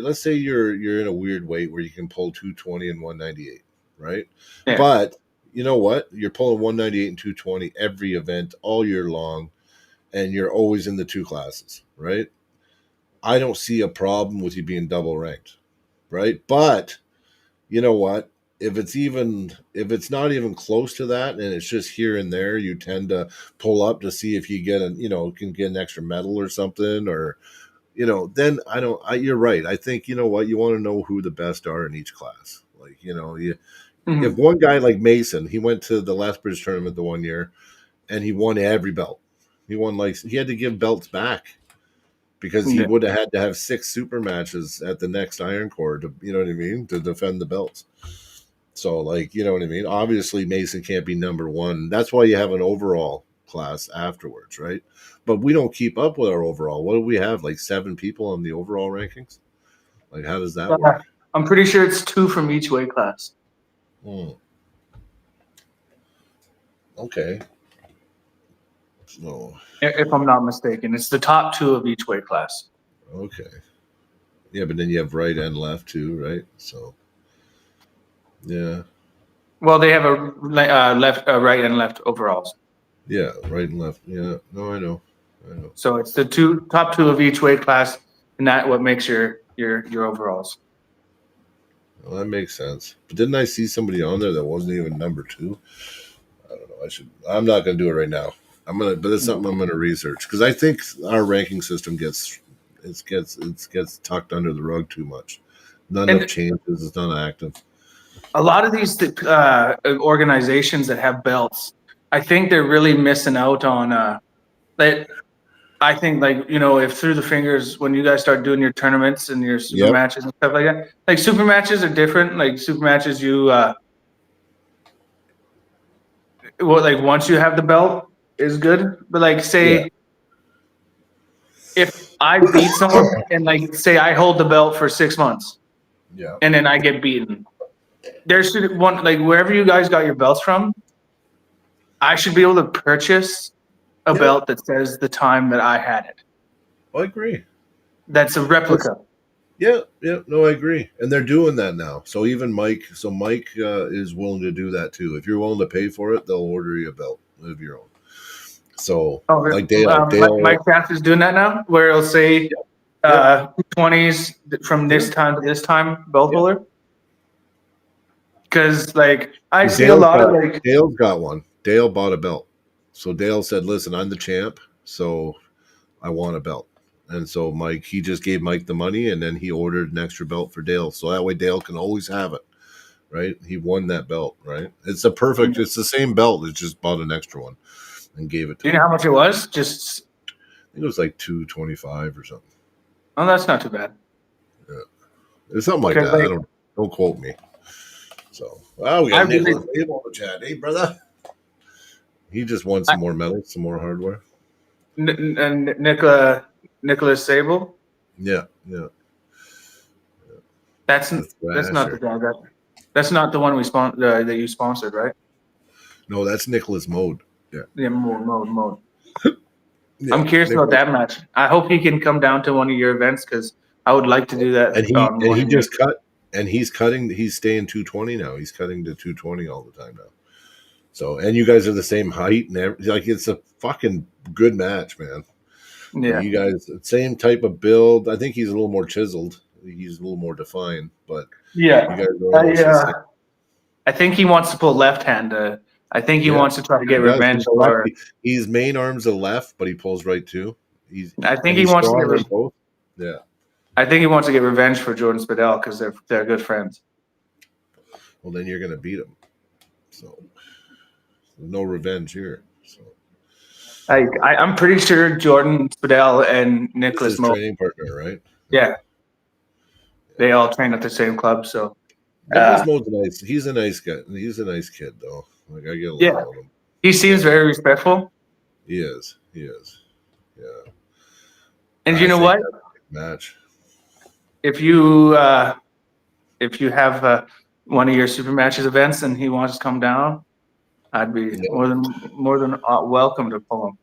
let's say you're in a weird weight where you can pull 220 and 198, right? Yeah. But you know what? You're pulling 198 and 220 every event all year long, and you're always in the 2 classes, right? I don't see a problem with you being double ranked, right? But you know what? If it's not even close to that, and it's just here and there, you tend to pull up to see if you can get an extra medal or something, or then you're right. I think you know what? You want to know who the best are in each class, like If one guy like Mason, he went to the Lethbridge tournament the one year, and he won every belt. He won he had to give belts back because he would have had to have 6 super matches at the next Iron Core to to defend the belts. So like you know what I mean. Obviously, Mason can't be number 1. That's why you have an overall class afterwards, right? But we don't keep up with our overall. What do we have? Like 7 people on the overall rankings. Like how does that work? I'm pretty sure it's 2 from each weight class. Okay. So, if I'm not mistaken, it's the top 2 of each weight class. Okay. Yeah, but then you have right and left too, right? So, yeah. Well, they have a right and left overalls. Yeah, right and left. Yeah. No, I know. So it's the top 2 of each weight class, and that what makes your overalls. Well, that makes sense. But didn't I see somebody on there that wasn't even number 2? I don't know. I'm not going to do it right now. But it's something I'm going to research because I think our ranking system gets tucked under the rug too much. Not enough changes. It's not active. a lot of these organizations that have belts, I think they're really missing out on that. I think, like, you know, if Through the Fingers, when you guys start doing your tournaments and your super Yep. matches and stuff like that, like super matches are different. Like super matches, you like once you have the belt is good, but like say if I beat someone and like say I hold the belt for 6 months Yeah. and then I get beaten, there should one like wherever you guys got your belts from, I should be able to purchase a belt that says the time that I had it. I agree. That's a replica. Yeah, no, I agree, and they're doing that now. So even Mike, Mike is willing to do that too. If you're willing to pay for it, they'll order you a belt of your own. So like Dale, Mike Taft is doing that now, where it'll say 20s from this time to this time, belt holder. Because like I see a lot of like Dale's got one. Dale bought a belt, so Dale said, "Listen, I'm the champ, so I want a belt." And so Mike, he just gave Mike the money, and then he ordered an extra belt for Dale, so that way Dale can always have it. Right? He won that belt. Right? It's a perfect. It's the same belt. It's just bought an extra one and gave it to. Do you know how much it was? Just I think it was like $225 or something. Oh, that's not too bad. Yeah, it's something like that. Like, I don't quote me. So, we got Nicholas Abel in the chat. Hey, brother. He just won some more medals, some more hardware. Nicholas Sable. Yeah. That's not the guy. That's not the one that you sponsored, right? No, that's Nicholas Mode. Yeah, Mode. Yeah, I'm curious about that match. I hope he can come down to one of your events because I would like to do that. And he just cut, and he's cutting. He's staying 220 now. He's cutting to 220 all the time now. So, and you guys are the same height, and like it's a fucking good match, man. Yeah, you guys same type of build. I think he's a little more chiseled. He's a little more defined, but yeah. you guys are I think he wants to pull left hand. I think he wants to try to get revenge. He's main arms a left, but he pulls right too. I think he wants to get revenge. Yeah. I think he wants to get revenge for Jordan Spadell because they're good friends. Well, then you're gonna beat him. So no revenge here. So I'm pretty sure Jordan Spadell and Nicholas Mo training partner, right? Yeah. They all train at the same club, so Nicholas Mo's nice. He's a nice guy. He's a nice kid, though. Like I get along with him. He seems very respectful. He is. Yeah. And you know what? Match. If you have one of your super matches events and he wants to come down, I'd be more than welcome to pull him.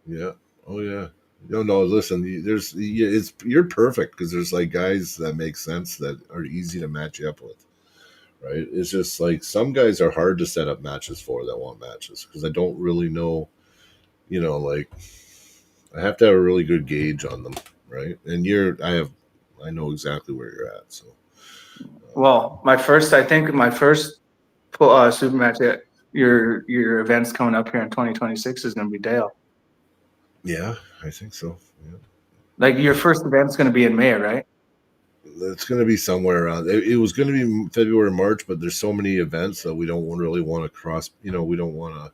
Yeah. Oh yeah. No. Listen, you're perfect because there's like guys that make sense that are easy to match you up with. Right? It's just like some guys are hard to set up matches for that want matches because I don't really know. Like I have to have a really good gauge on them, right? And I know exactly where you're at. So, well, my first super match at your events coming up here in 2026 is going to be Dale. Yeah, I think so. Yeah. Like your first event's going to be in May, right? It's going to be somewhere around. It was going to be February, March, but there's so many events that we don't really want to cross. We don't want to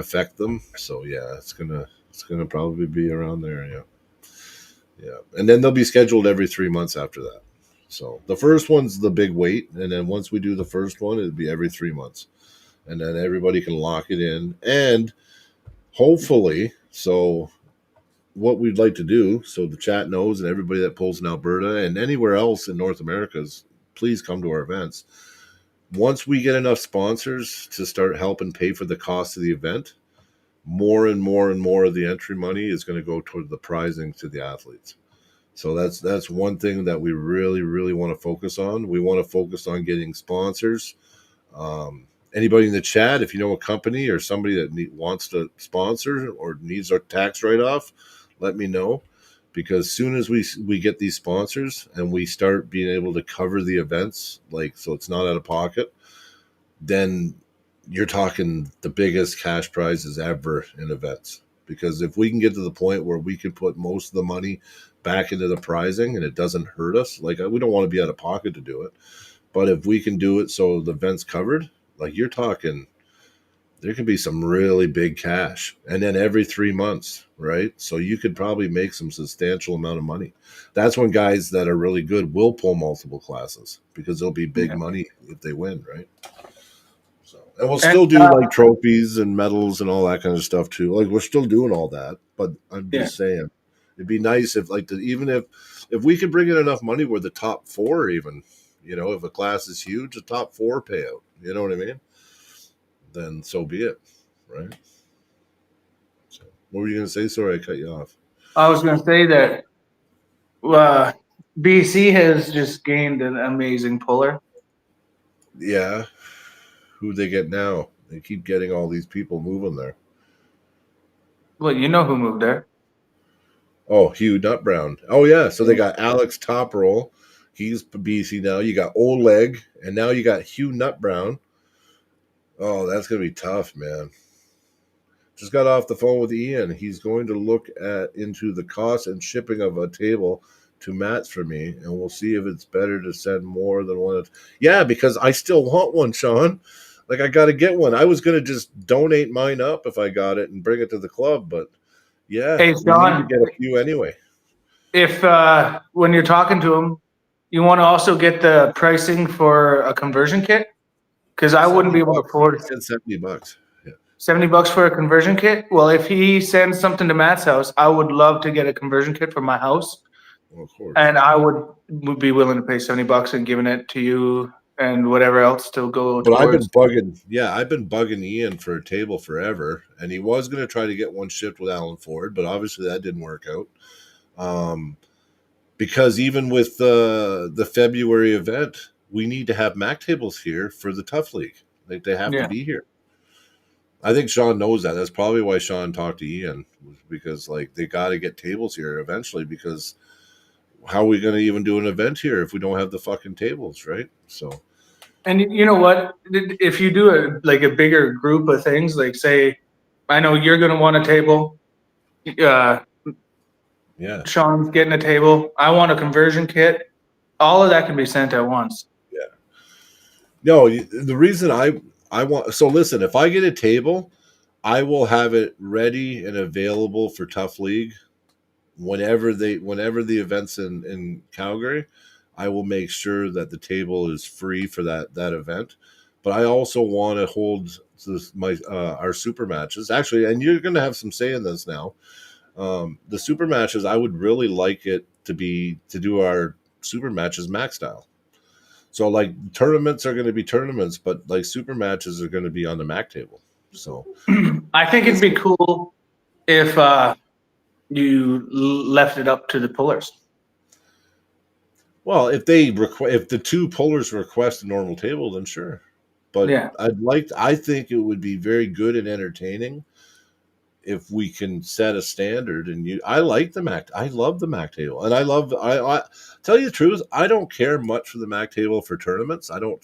affect them. So yeah, it's gonna probably be around there. Yeah, and then they'll be scheduled every 3 months after that. So the first one's the big wait, and then once we do the first one, it'll be every 3 months, and then everybody can lock it in, and hopefully, so. What we'd like to do, so the chat knows, and everybody that pulls in Alberta and anywhere else in North America, please come to our events. Once we get enough sponsors to start helping pay for the cost of the event, more and more and more of the entry money is going to go toward the prizing to the athletes. So that's one thing that we really, really want to focus on. We want to focus on getting sponsors. Anybody in the chat, if you know a company or somebody that wants to sponsor or needs our tax write-off, let me know, because soon as we get these sponsors and we start being able to cover the events, like so it's not out of pocket, then you're talking the biggest cash prizes ever in events. Because if we can get to the point where we can put most of the money back into the prizing and it doesn't hurt us, like we don't want to be out of pocket to do it, But if we can do it so the event's covered, like you're talking, there could be some really big cash. And then every 3 months, right? So you could probably make some substantial amount of money. That's when guys that are really good will pull multiple classes because it'll be big money if they win, right? So, and we'll still do like trophies and medals and all that kind of stuff too. Like we're still doing all that, but I'm just saying it'd be nice if like even if we could bring in enough money where the top 4 even, you know, if a class is huge, the top 4 payout. You know what I mean? Then so be it, right? So, what were you going to say? Sorry, I cut you off. I was going to say that BC has just gained an amazing puller. Yeah. Who they get now? They keep getting all these people moving there. Well, you know who moved there. Oh, Hugh Nutbrown. Oh, yeah. So they got Alex Toproll. He's BC now. You got Oleg, and now you got Hugh Nutbrown. Oh, that's going to be tough, man. Just got off the phone with Ian. He's going to look into the cost and shipping of a table to Matt's for me, and we'll see if it's better to send more than one. Yeah, because I still want one, Sean. Like, I got to get one. I was going to just donate mine up if I got it and bring it to the club, but yeah, hey, Sean, we need to get a few anyway. If when you're talking to him, you want to also get the pricing for a conversion kit, because I wouldn't be able to afford it. $70. Yeah. $70 for a conversion kit. Well, if he sends something to Matt's house, I would love to get a conversion kit for my house. Well, of course. And I would be willing to pay $70 and giving it to you and whatever else to go. But I've been bugging. Yeah, I've been bugging Ian for a table forever, and he was going to try to get one shipped with Alan Ford, but obviously that didn't work out. Because even with the February event, we need to have Mac tables here for the Tough League. Like they have to be here. I think Sean knows that. That's probably why Sean talked to Ian, because like they got to get tables here eventually. Because how are we going to even do an event here if we don't have the fucking tables, right? So. And you know what? If you do a bigger group of things, like say, I know you're going to want a table. Yeah. Sean's getting a table. I want a conversion kit. All of that can be sent at once. Yeah. No, the reason I want, so listen, if I get a table, I will have it ready and available for Tough League whenever the event's in Calgary. I will make sure that the table is free for that event. But I also want to hold our super matches. Actually, and you're going to have some say in this now. The super matches, I would really like it to do our super matches Mac style. So like tournaments are going to be tournaments, but like super matches are going to be on the Mac table. So I think it'd be cool if you left it up to the pullers. Well, if the 2 pullers request a normal table, then sure. But yeah. I think it would be very good and entertaining if we can set a standard. And I like the Mac. I love the Mac table, and I tell you the truth, I don't care much for the Mac table for tournaments. I don't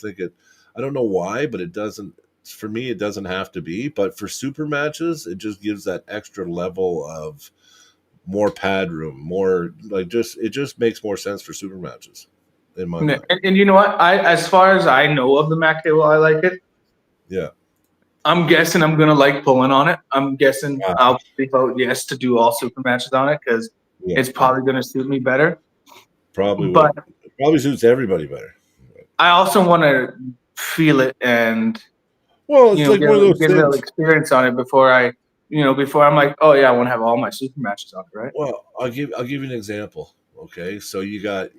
know why, but it doesn't. For me, it doesn't have to be. But for super matches, it just gives that extra level of more pad room, more like it just makes more sense for super matches in my mind. And you know what? As far as I know of the Mac table, I like it. Yeah. I'm guessing I'm gonna like pulling on it. I'm guessing I'll vote yes to do all super matches on it because it's probably gonna suit me better. Probably, but it probably suits everybody better. I also want to feel it and it's like one of those get a little experience on it before I'm like, oh yeah, I want to have all my super matches on it, right? Well, I'll give you an example. Okay, so you got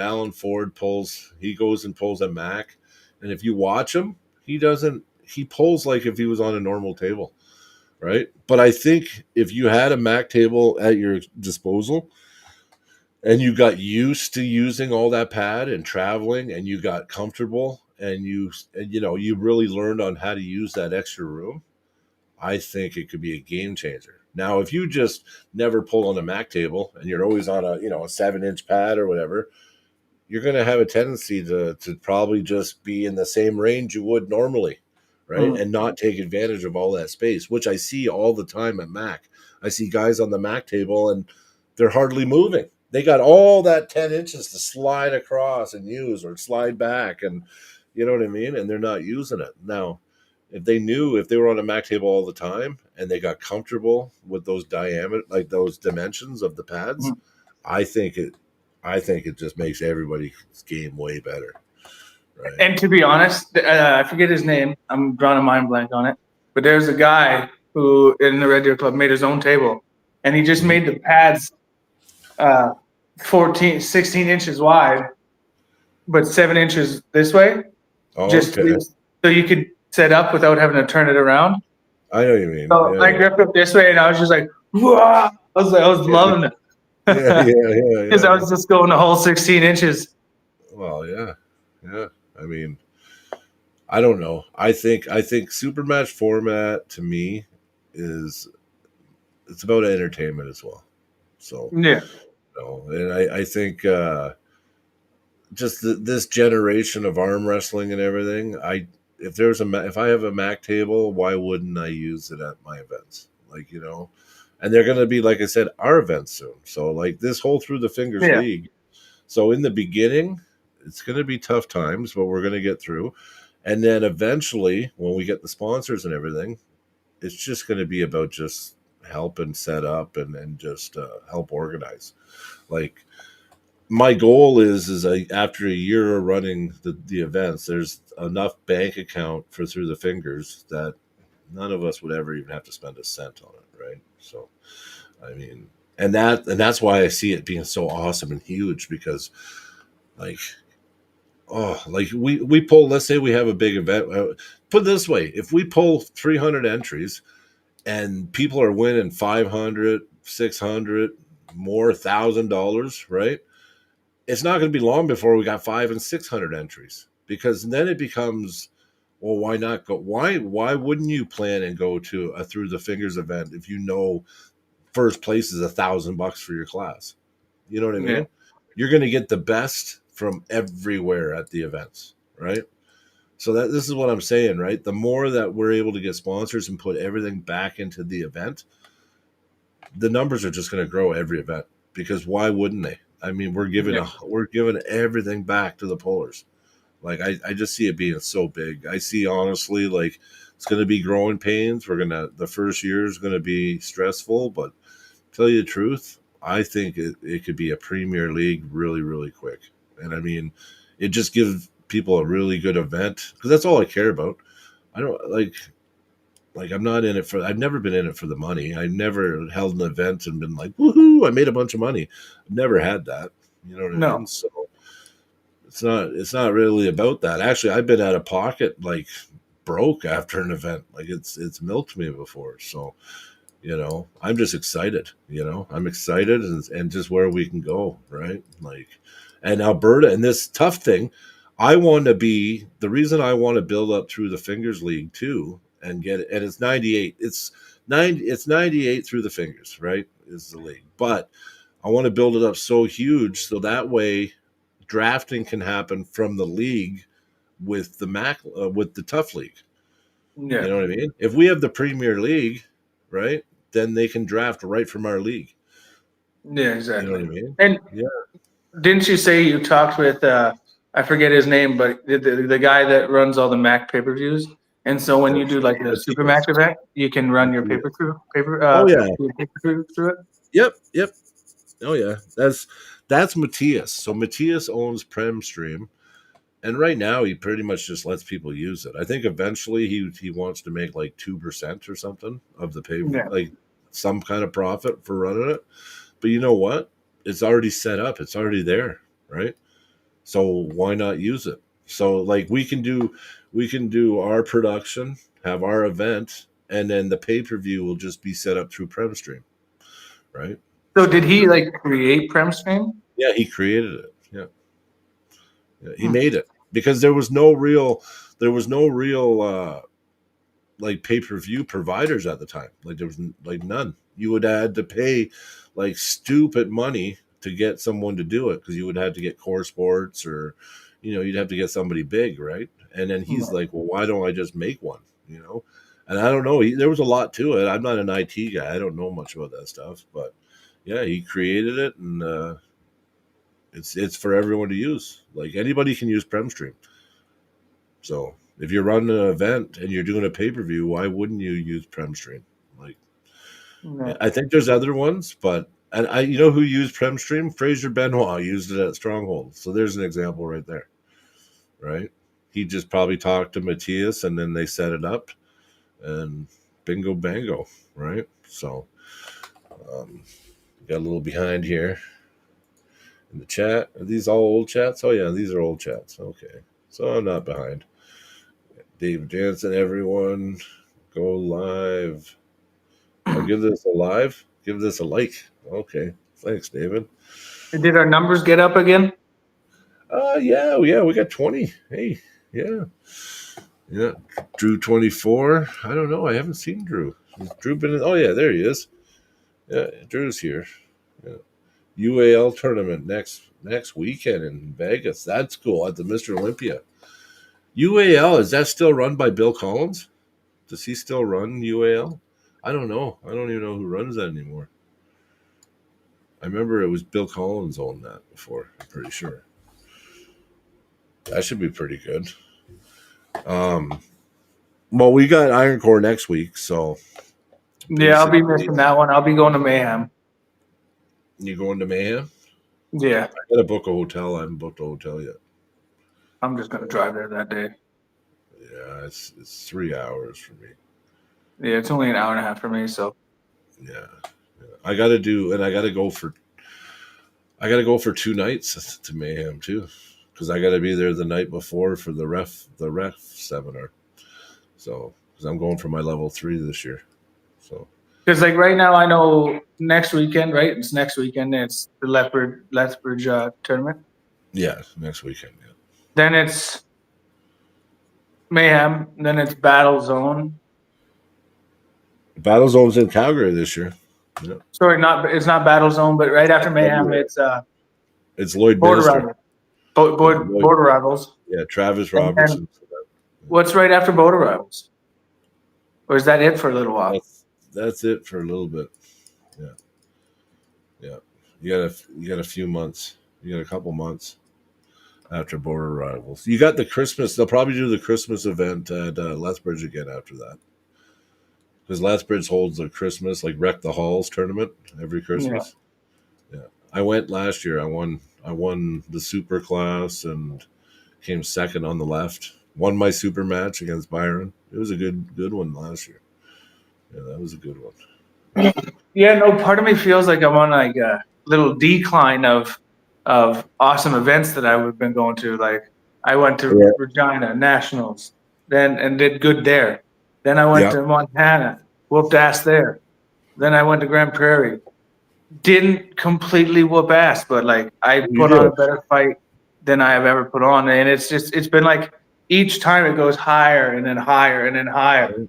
Alan Ford he goes and pulls a Mac, and if you watch him, he pulls like if he was on a normal table, right? But I think if you had a Mac table at your disposal and you got used to using all that pad and traveling and you got comfortable and you really learned on how to use that extra room, I think it could be a game changer. Now, if you just never pull on a Mac table and you're always on a 7-inch pad or whatever, you're going to have a tendency to probably just be in the same range you would normally, right? And not take advantage of all that space, which I see all the time at Mac. I see guys on the Mac table and they're hardly moving. They got all that 10 inches to slide across and use or slide back, and you know what I mean? And they're not using it. Now, if they were on a Mac table all the time and they got comfortable with those diameter, like those dimensions of the pads, Mhm. I think it just makes everybody's game way better. Right. And to be honest, I forget his name. I'm drawing a mind blank on it. But there's a guy who in the Red Deer Club made his own table, and he just Mhm. made the pads 16 inches wide, but 7 inches this way, just Okay. so you could set up without having to turn it around. I know what you mean. So Yeah, I gripped up this way, and I was just like, "Whoa!" I was loving it yeah. because I was just going the whole 16 inches. Well, yeah. I mean, I don't know. I think Supermatch format to me it's about entertainment as well. So Yeah, and I think just this generation of arm wrestling and everything. If I have a Mac table, why wouldn't I use it at my events? Like and they're going to be, like I said, our events soon. So like this whole Through the Fingers Yeah. League. So in the beginning, it's going to be tough times, but we're going to get through. And then eventually, when we get the sponsors and everything, it's just going to be about just helping set up and just help organize. Like my goal is after a year of running the events, there's enough bank account for Through the Fingers that none of us would ever even have to spend a cent on it, right? So, I mean, and that's why I see it being so awesome and huge because, like, like we pull. Let's say we have a big event. Put it this way: if we pull 300 entries and people are winning 500, 600, more $1,000, right? It's not going to be long before we got 500 and 600 entries because then it becomes, well, why not go? Why wouldn't you plan and go to a Through the Fingers event if you know first place is $1,000 for your class? You know what I mean? Yeah. You're going to get the best from everywhere at the events, right? So this is what I'm saying, right? The more that we're able to get sponsors and put everything back into the event, the numbers are just going to grow every event because why wouldn't they? I mean, we're giving everything back to the pullers. Like I just see it being so big. I see honestly like it's going to be growing pains. The first year is going to be stressful, but tell you the truth, I think it could be a Premier League really, really quick. And I mean, it just gives people a really good event because that's all I care about. I don't like I'm not in it for. I've never been in it for the money. I never held an event and been like, woohoo! I made a bunch of money. I've never had that. You know what I No. mean? So it's not really about that. Actually, I've been out of pocket like broke after an event. Like it's milked me before. So I'm just excited. I'm excited and just where we can go, right? Like, and Alberta and this tough thing. I want to be the reason I want to build up Through the Fingers League too and get it. And it's 98. It's 98 Through the Fingers, right? Is the league, but I want to build it up so huge so that way drafting can happen from the league with the Tough League. Yeah. You know what I mean? If we have the Premier League, right, then they can draft right from our league. Yeah, exactly. You know what I mean? And didn't you say you talked with I forget his name, but the guy that runs all the Mac pay-per-views? And so when you do like a Super Mac event, you can run your pay-per-view through it. Yep. Oh yeah, that's Matthias. So Matthias owns PremStream, and right now he pretty much just lets people use it. I think eventually he wants to make like 2% or something of the pay, like some kind of profit for running it. But you know what? It's already set up. It's already there, right? So why not use it? So like we can do our production, have our event, and then the pay-per-view will just be set up through PremStream, right? So did he like create PremStream? Yeah, he created it. Yeah, he made it because there was no real like pay-per-view providers at the time. Like there was like none. You would have had to pay like stupid money to get someone to do it because you would have to get Core Sports or you'd have to get somebody big, right? And then he's like, well, why don't I just make one? And I don't know. There was a lot to it. I'm not an IT guy. I don't know much about that stuff, but yeah, he created it, and It's for everyone to use. Like anybody can use PremStream. So if you're running an event and you're doing a pay-per-view, why wouldn't you use PremStream? Like No. I think there's other ones, but and I you know who used PremStream? Fraser Benoit used it at Stronghold. So there's an example right there. Right? He just probably talked to Matthias and then they set it up and bingo bango, right? So got a little behind here in the chat. Are these all old chats? Oh yeah, these are old chats. Okay. So I'm not behind. Dave Jansen, everyone, go live. I'll give this a live. Give this a like. Okay. Thanks, David. Did our numbers get up again? Yeah, we got 20. Hey, yeah. Yeah. Drew 24. I don't know. I haven't seen Drew. Has Drew been in? Oh yeah, there he is. Yeah, Drew's here. Yeah. UAL tournament next weekend in Vegas. That's cool at the Mr. Olympia. UAL, is that still run by Bill Collins? Does he still run UAL? I don't know. I don't even know who runs that anymore. I remember it was Bill Collins owned that before. I'm pretty sure. That should be pretty good. Well, we got Iron Core next week, so Yeah, I'll be missing that one. I'll be going to Mayhem. you going to Mayhem? Yeah, I gotta book a hotel. I haven't booked a hotel yet. I'm just gonna drive there that day. Yeah, it's 3 hours for me. Yeah, it's only an hour and a half for me, so Yeah. I gotta go for 2 nights to Mayhem too, because I gotta be there the night before for the ref seminar. So, because I'm going for my level 3 this year. So, because like right now I know next weekend, right? It's next weekend. It's the Lethbridge tournament. yeah, next weekend. Yeah. Then it's Mayhem. Then it's Battle Zone. Battle Zone's in Calgary this year. Yeah. Sorry, it's not Battle Zone, but right after Mayhem, it's It's Lloyd Border Minister. Rivals. Border Rivals. Yeah, Travis Robertson. What's right after Border Rivals? Or is that it for a little while? That's it for a little bit. Yeah. Yeah. You got a few months. You got a couple months after Border Rivals. You got the Christmas. They'll probably do the Christmas event at Lethbridge again after that. Because Lethbridge holds a Christmas, like Wreck the Halls tournament every Christmas. Yeah. I went last year. I won the super class and came second on the left. Won my super match against Byron. It was a good one last year. Yeah, that was a good one. Yeah, no, part of me feels like I'm on like a little decline of awesome events that I've been going to. Like I went to Regina Nationals, and did good there. Then I went to Montana, whooped ass there. Then I went to Grand Prairie, didn't completely whoop ass, but like I put on a better fight than I have ever put on, and it's been like each time it goes higher and then higher and then higher.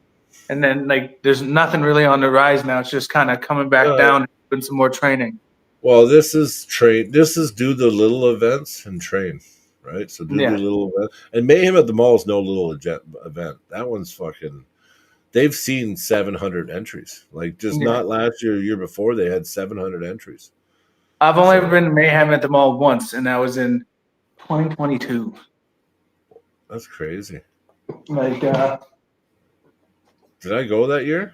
And then, like, there's nothing really on the rise now. It's just kind of coming back down and doing some more training. Well, this is train. This is do the little events and train, right? So do the little event. And Mayhem at the Mall is no little event. That one's fucking. They've seen 700 entries. Like, just not last year, year before, they had 700 entries. I've only ever been to Mayhem at the Mall once, and that was in 2022. That's crazy. Like, did I go that year?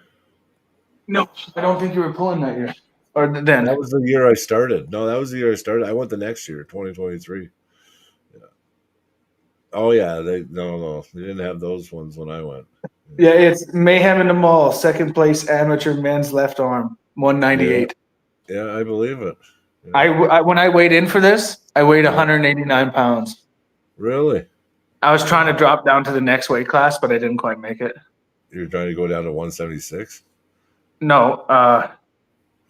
No, I don't think you were pulling that year. Or then. That was the year I started. No, that was the year I started. I went the next year, 2023. Yeah. Oh yeah, they didn't have those ones when I went. Yeah, it's Mayhem in the Mall, second place amateur men's left arm, 198. Yeah, I believe it. Yeah. I when I weighed in for this, I weighed 189 pounds. Really? I was trying to drop down to the next weight class, but I didn't quite make it. You're trying to go down to 176? No,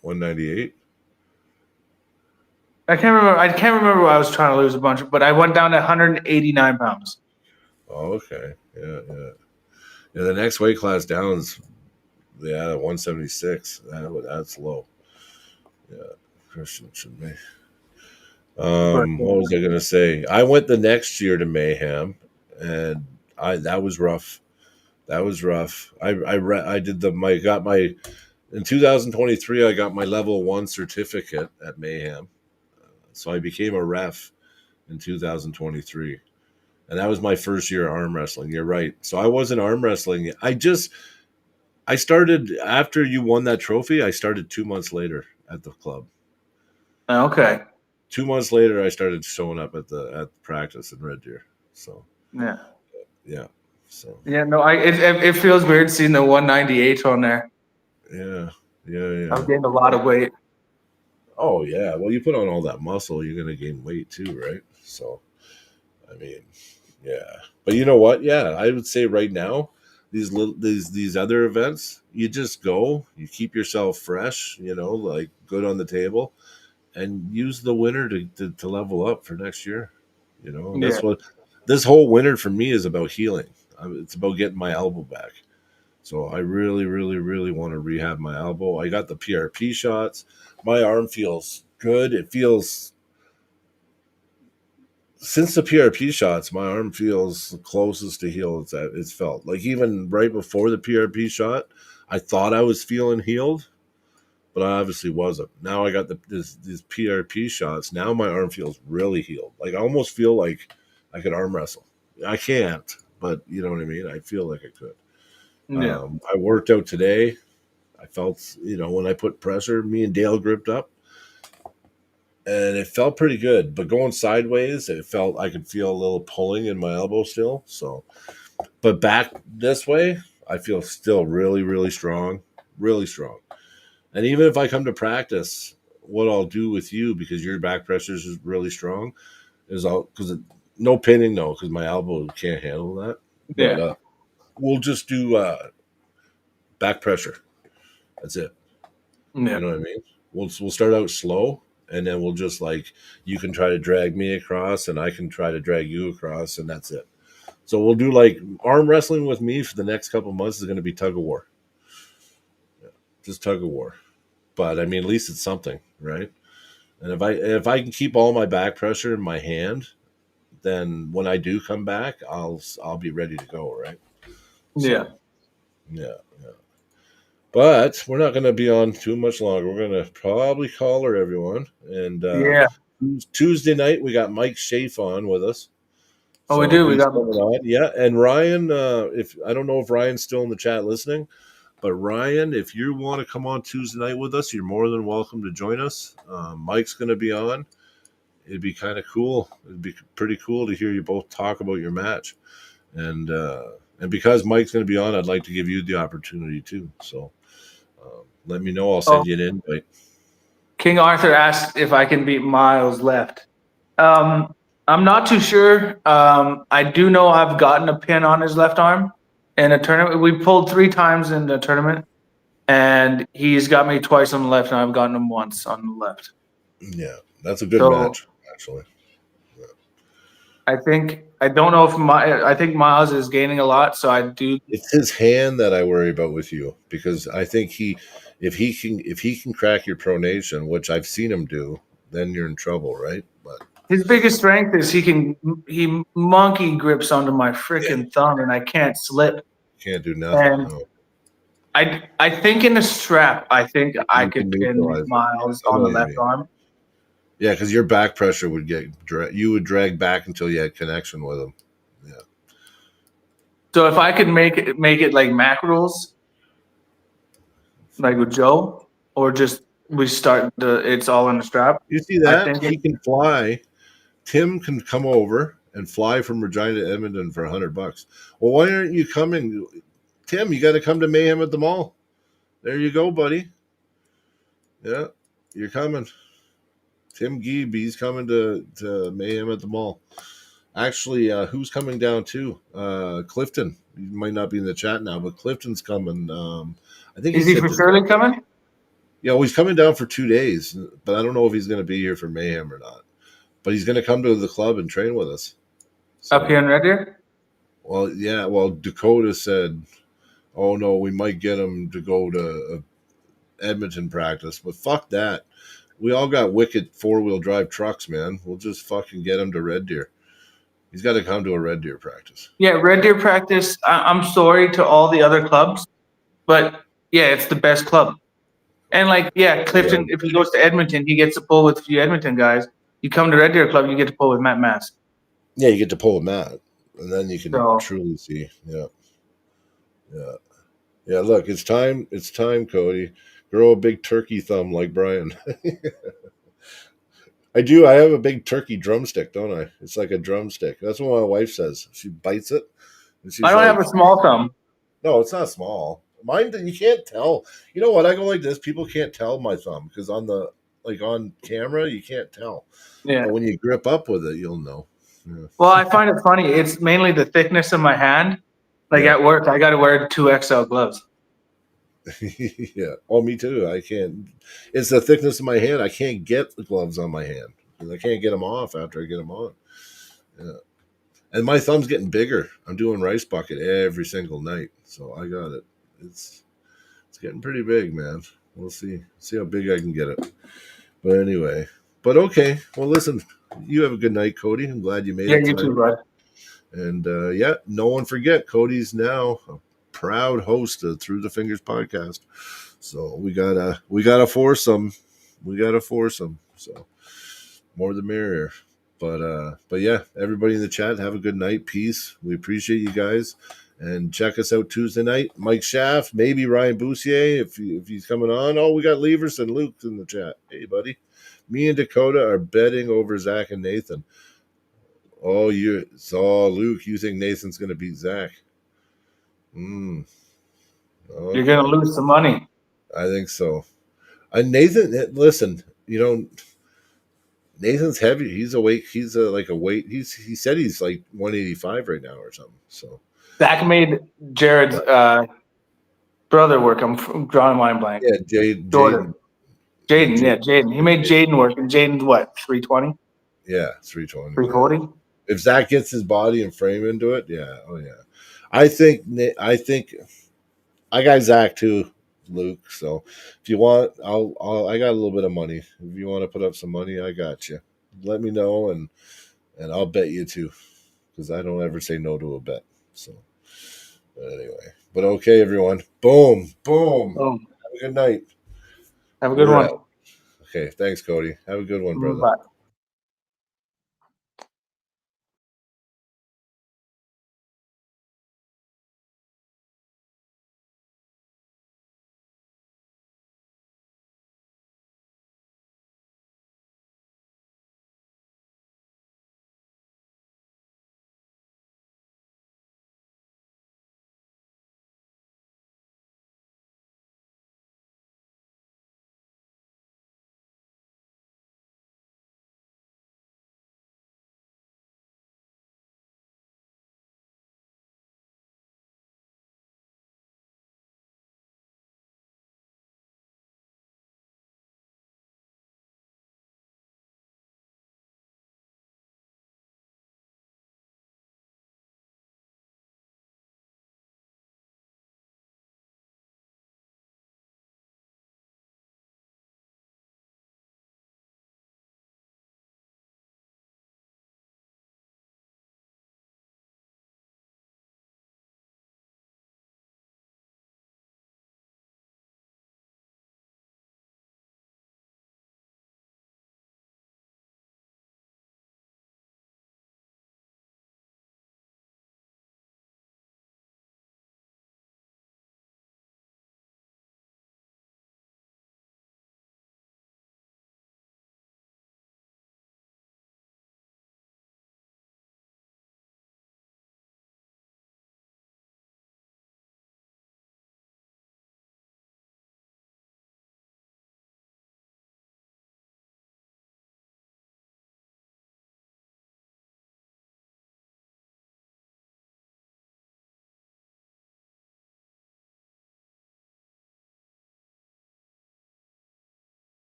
198? I can't remember I was trying to lose a bunch, but I went down to 189 pounds. Oh, okay. Yeah. The next weight class down is 176. That's low. Yeah, Christian should be. What was I gonna say? I went the next year to Mayhem, and that was rough. That was rough. I got in 2023. I got my level 1 certificate at Mayhem. So I became a ref in 2023. And that was my first year arm wrestling. You're right. So I wasn't arm wrestling. I started after you won that trophy. I started 2 months later at the club. Okay. 2 months later, I started showing up at the practice in Red Deer. So Yeah. So No, it feels weird seeing the 198 on there. yeah. I've gained a lot of weight. Oh yeah. Well, you put on all that muscle, you're gonna gain weight too, right? So, I mean, yeah. But you know what? Yeah, I would say right now, these other events, you just go, you keep yourself fresh, like good on the table, and use the winter to level up for next year. That's what this whole winter for me is about healing. It's about getting my elbow back. So I really, really, really want to rehab my elbow. I got the PRP shots. My arm feels good. It feels, since the PRP shots, my arm feels the closest to heal it's felt. Like even right before the PRP shot, I thought I was feeling healed, but I obviously wasn't. Now I got these PRP shots. Now my arm feels really healed. Like I almost feel like I could arm wrestle. I can't, but you know what I mean? I feel like I could. Yeah. I worked out today. I felt, when I put pressure, me and Dale gripped up, and it felt pretty good. But going sideways, I could feel a little pulling in my elbow still. So, but back this way, I feel still really, really strong, really strong. And even if I come to practice, what I'll do with you, because your back pressure is really strong, is no pinning, no, because my elbow can't handle that. Yeah. But, we'll just do back pressure. That's it. Yeah. You know what I mean? We'll start out slow, and then we'll just you can try to drag me across, and I can try to drag you across, and that's it. So we'll do arm wrestling with me for the next couple of months is going to be tug of war. Yeah, just tug of war. But I mean, at least it's something, right? And if I can keep all my back pressure in my hand, then when I do come back, I'll be ready to go, right? Yeah. But we're not going to be on too much longer. We're going to probably call her, everyone. And Tuesday night, we got Mike Schaaf on with us. Oh, we do. We got coming on. Yeah, and Ryan, if I don't know if Ryan's still in the chat listening, but Ryan, if you want to come on Tuesday night with us, you're more than welcome to join us. Mike's going to be on. It'd be kind of cool. It'd be pretty cool to hear you both talk about your match. And because Mike's going to be on, I'd like to give you the opportunity too. So let me know. I'll send you an invite. King Arthur asked if I can beat Miles left. I'm not too sure. I do know I've gotten a pin on his left arm in a tournament. We pulled 3 times in the tournament, and he's got me twice on the left, and I've gotten him once on the left. Yeah, that's a good match, actually. I don't know if I think Miles is gaining a lot, so I do. It's his hand that I worry about with you, because I think if he can crack your pronation, which I've seen him do, then you're in trouble, right? But his biggest strength is he monkey grips onto my freaking thumb, and I can't slip. Can't do nothing. No. I think in the strap, I think I could pin Miles on the left arm. Yeah, because your back pressure would you would drag back until you had connection with him. Yeah. So if I could make it like Mac rules, like with Joe, or just we start it's all in the strap. You see that? He can fly. Tim can come over and fly from Regina to Edmonton for $100. Well, why aren't you coming, Tim? You got to come to Mayhem at the Mall. There you go, buddy. Yeah, you're coming. Tim Gieb, he's coming to Mayhem at the Mall. Actually, who's coming down too? Clifton. He might not be in the chat now, but Clifton's coming. I think is he for surely coming? Yeah, well, he's coming down for 2 days, but I don't know if he's going to be here for Mayhem or not. But he's going to come to the club and train with us. So, up here in Red Deer? Well, yeah. Well, Dakota said, "Oh no, we might get him to go to Edmonton practice," but fuck that. We all got wicked 4-wheel drive trucks, man. We'll just fucking get him to Red Deer. He's got to come to a Red Deer practice. Yeah, Red Deer practice. I'm sorry to all the other clubs, but yeah, it's the best club. And Clifton, if he goes to Edmonton, he gets to pull with a few Edmonton guys. you come to Red Deer Club, you get to pull with Matt Mass. Yeah, you get to pull a mat, and then you can So- truly see. Yeah. Look, it's time. It's time, Cody. Grow a big turkey thumb like Brian. I do. I have a big turkey drumstick, don't I? It's like a drumstick. That's what my wife says. She bites it, and she's I don't like, have a small thumb. "No, it's not small. Mine. You can't tell. You know what? I go like this. People can't tell my thumb because on camera, you can't tell. Yeah. But when you grip up with it, you'll know. Yeah. Well, I find it funny. It's mainly the thickness of my hand. Like Yeah. at work, I got to wear 2XL gloves. Yeah. Oh, me too. I can't. It's the thickness of my hand. I can't get the gloves on my hand. I can't get them off after I get them on. Yeah. And my thumb's getting bigger. I'm doing rice bucket every single night, so I got it. It's getting pretty big, man. We'll see how big I can get it. But anyway, okay. Well, listen. You have a good night, Cody. I'm glad you made Yeah, it. you too, bud. And no one forget, Cody's now a proud host of Through the Fingers podcast. So we got a foursome. So more the merrier. But yeah, everybody in the chat, have a good night. Peace. We appreciate you guys. And check us out Tuesday night. Mike Schaff, maybe Ryan Boussier if he's coming on. Oh, we got Leverson Luke in the chat. Hey, buddy. Me and Dakota are betting over Zach and Nathan. Oh, Luke, you think Nathan's going to beat Zach? Okay. You're going to lose some money. I think so. Nathan, listen, Nathan's heavy. He's a weight. He's like a weight. He said he's like 185 right now or something. So Zach made Jared's brother work. I'm drawing my blank. yeah, Jordan. Jaden. He made Jaden work, and Jaden's what, 320? Yeah, 320. 340? If Zach gets his body and frame into it, yeah. Oh yeah. I think I got Zach too, Luke. So if you want, I got a little bit of money. If you want to put up some money, I got you. Let me know and I'll bet you too, because I don't ever say no to a bet. So, but anyway, okay, everyone. Boom. Have a good night. Have a good one. Okay, thanks, Cody. Have a good one, brother. Bye.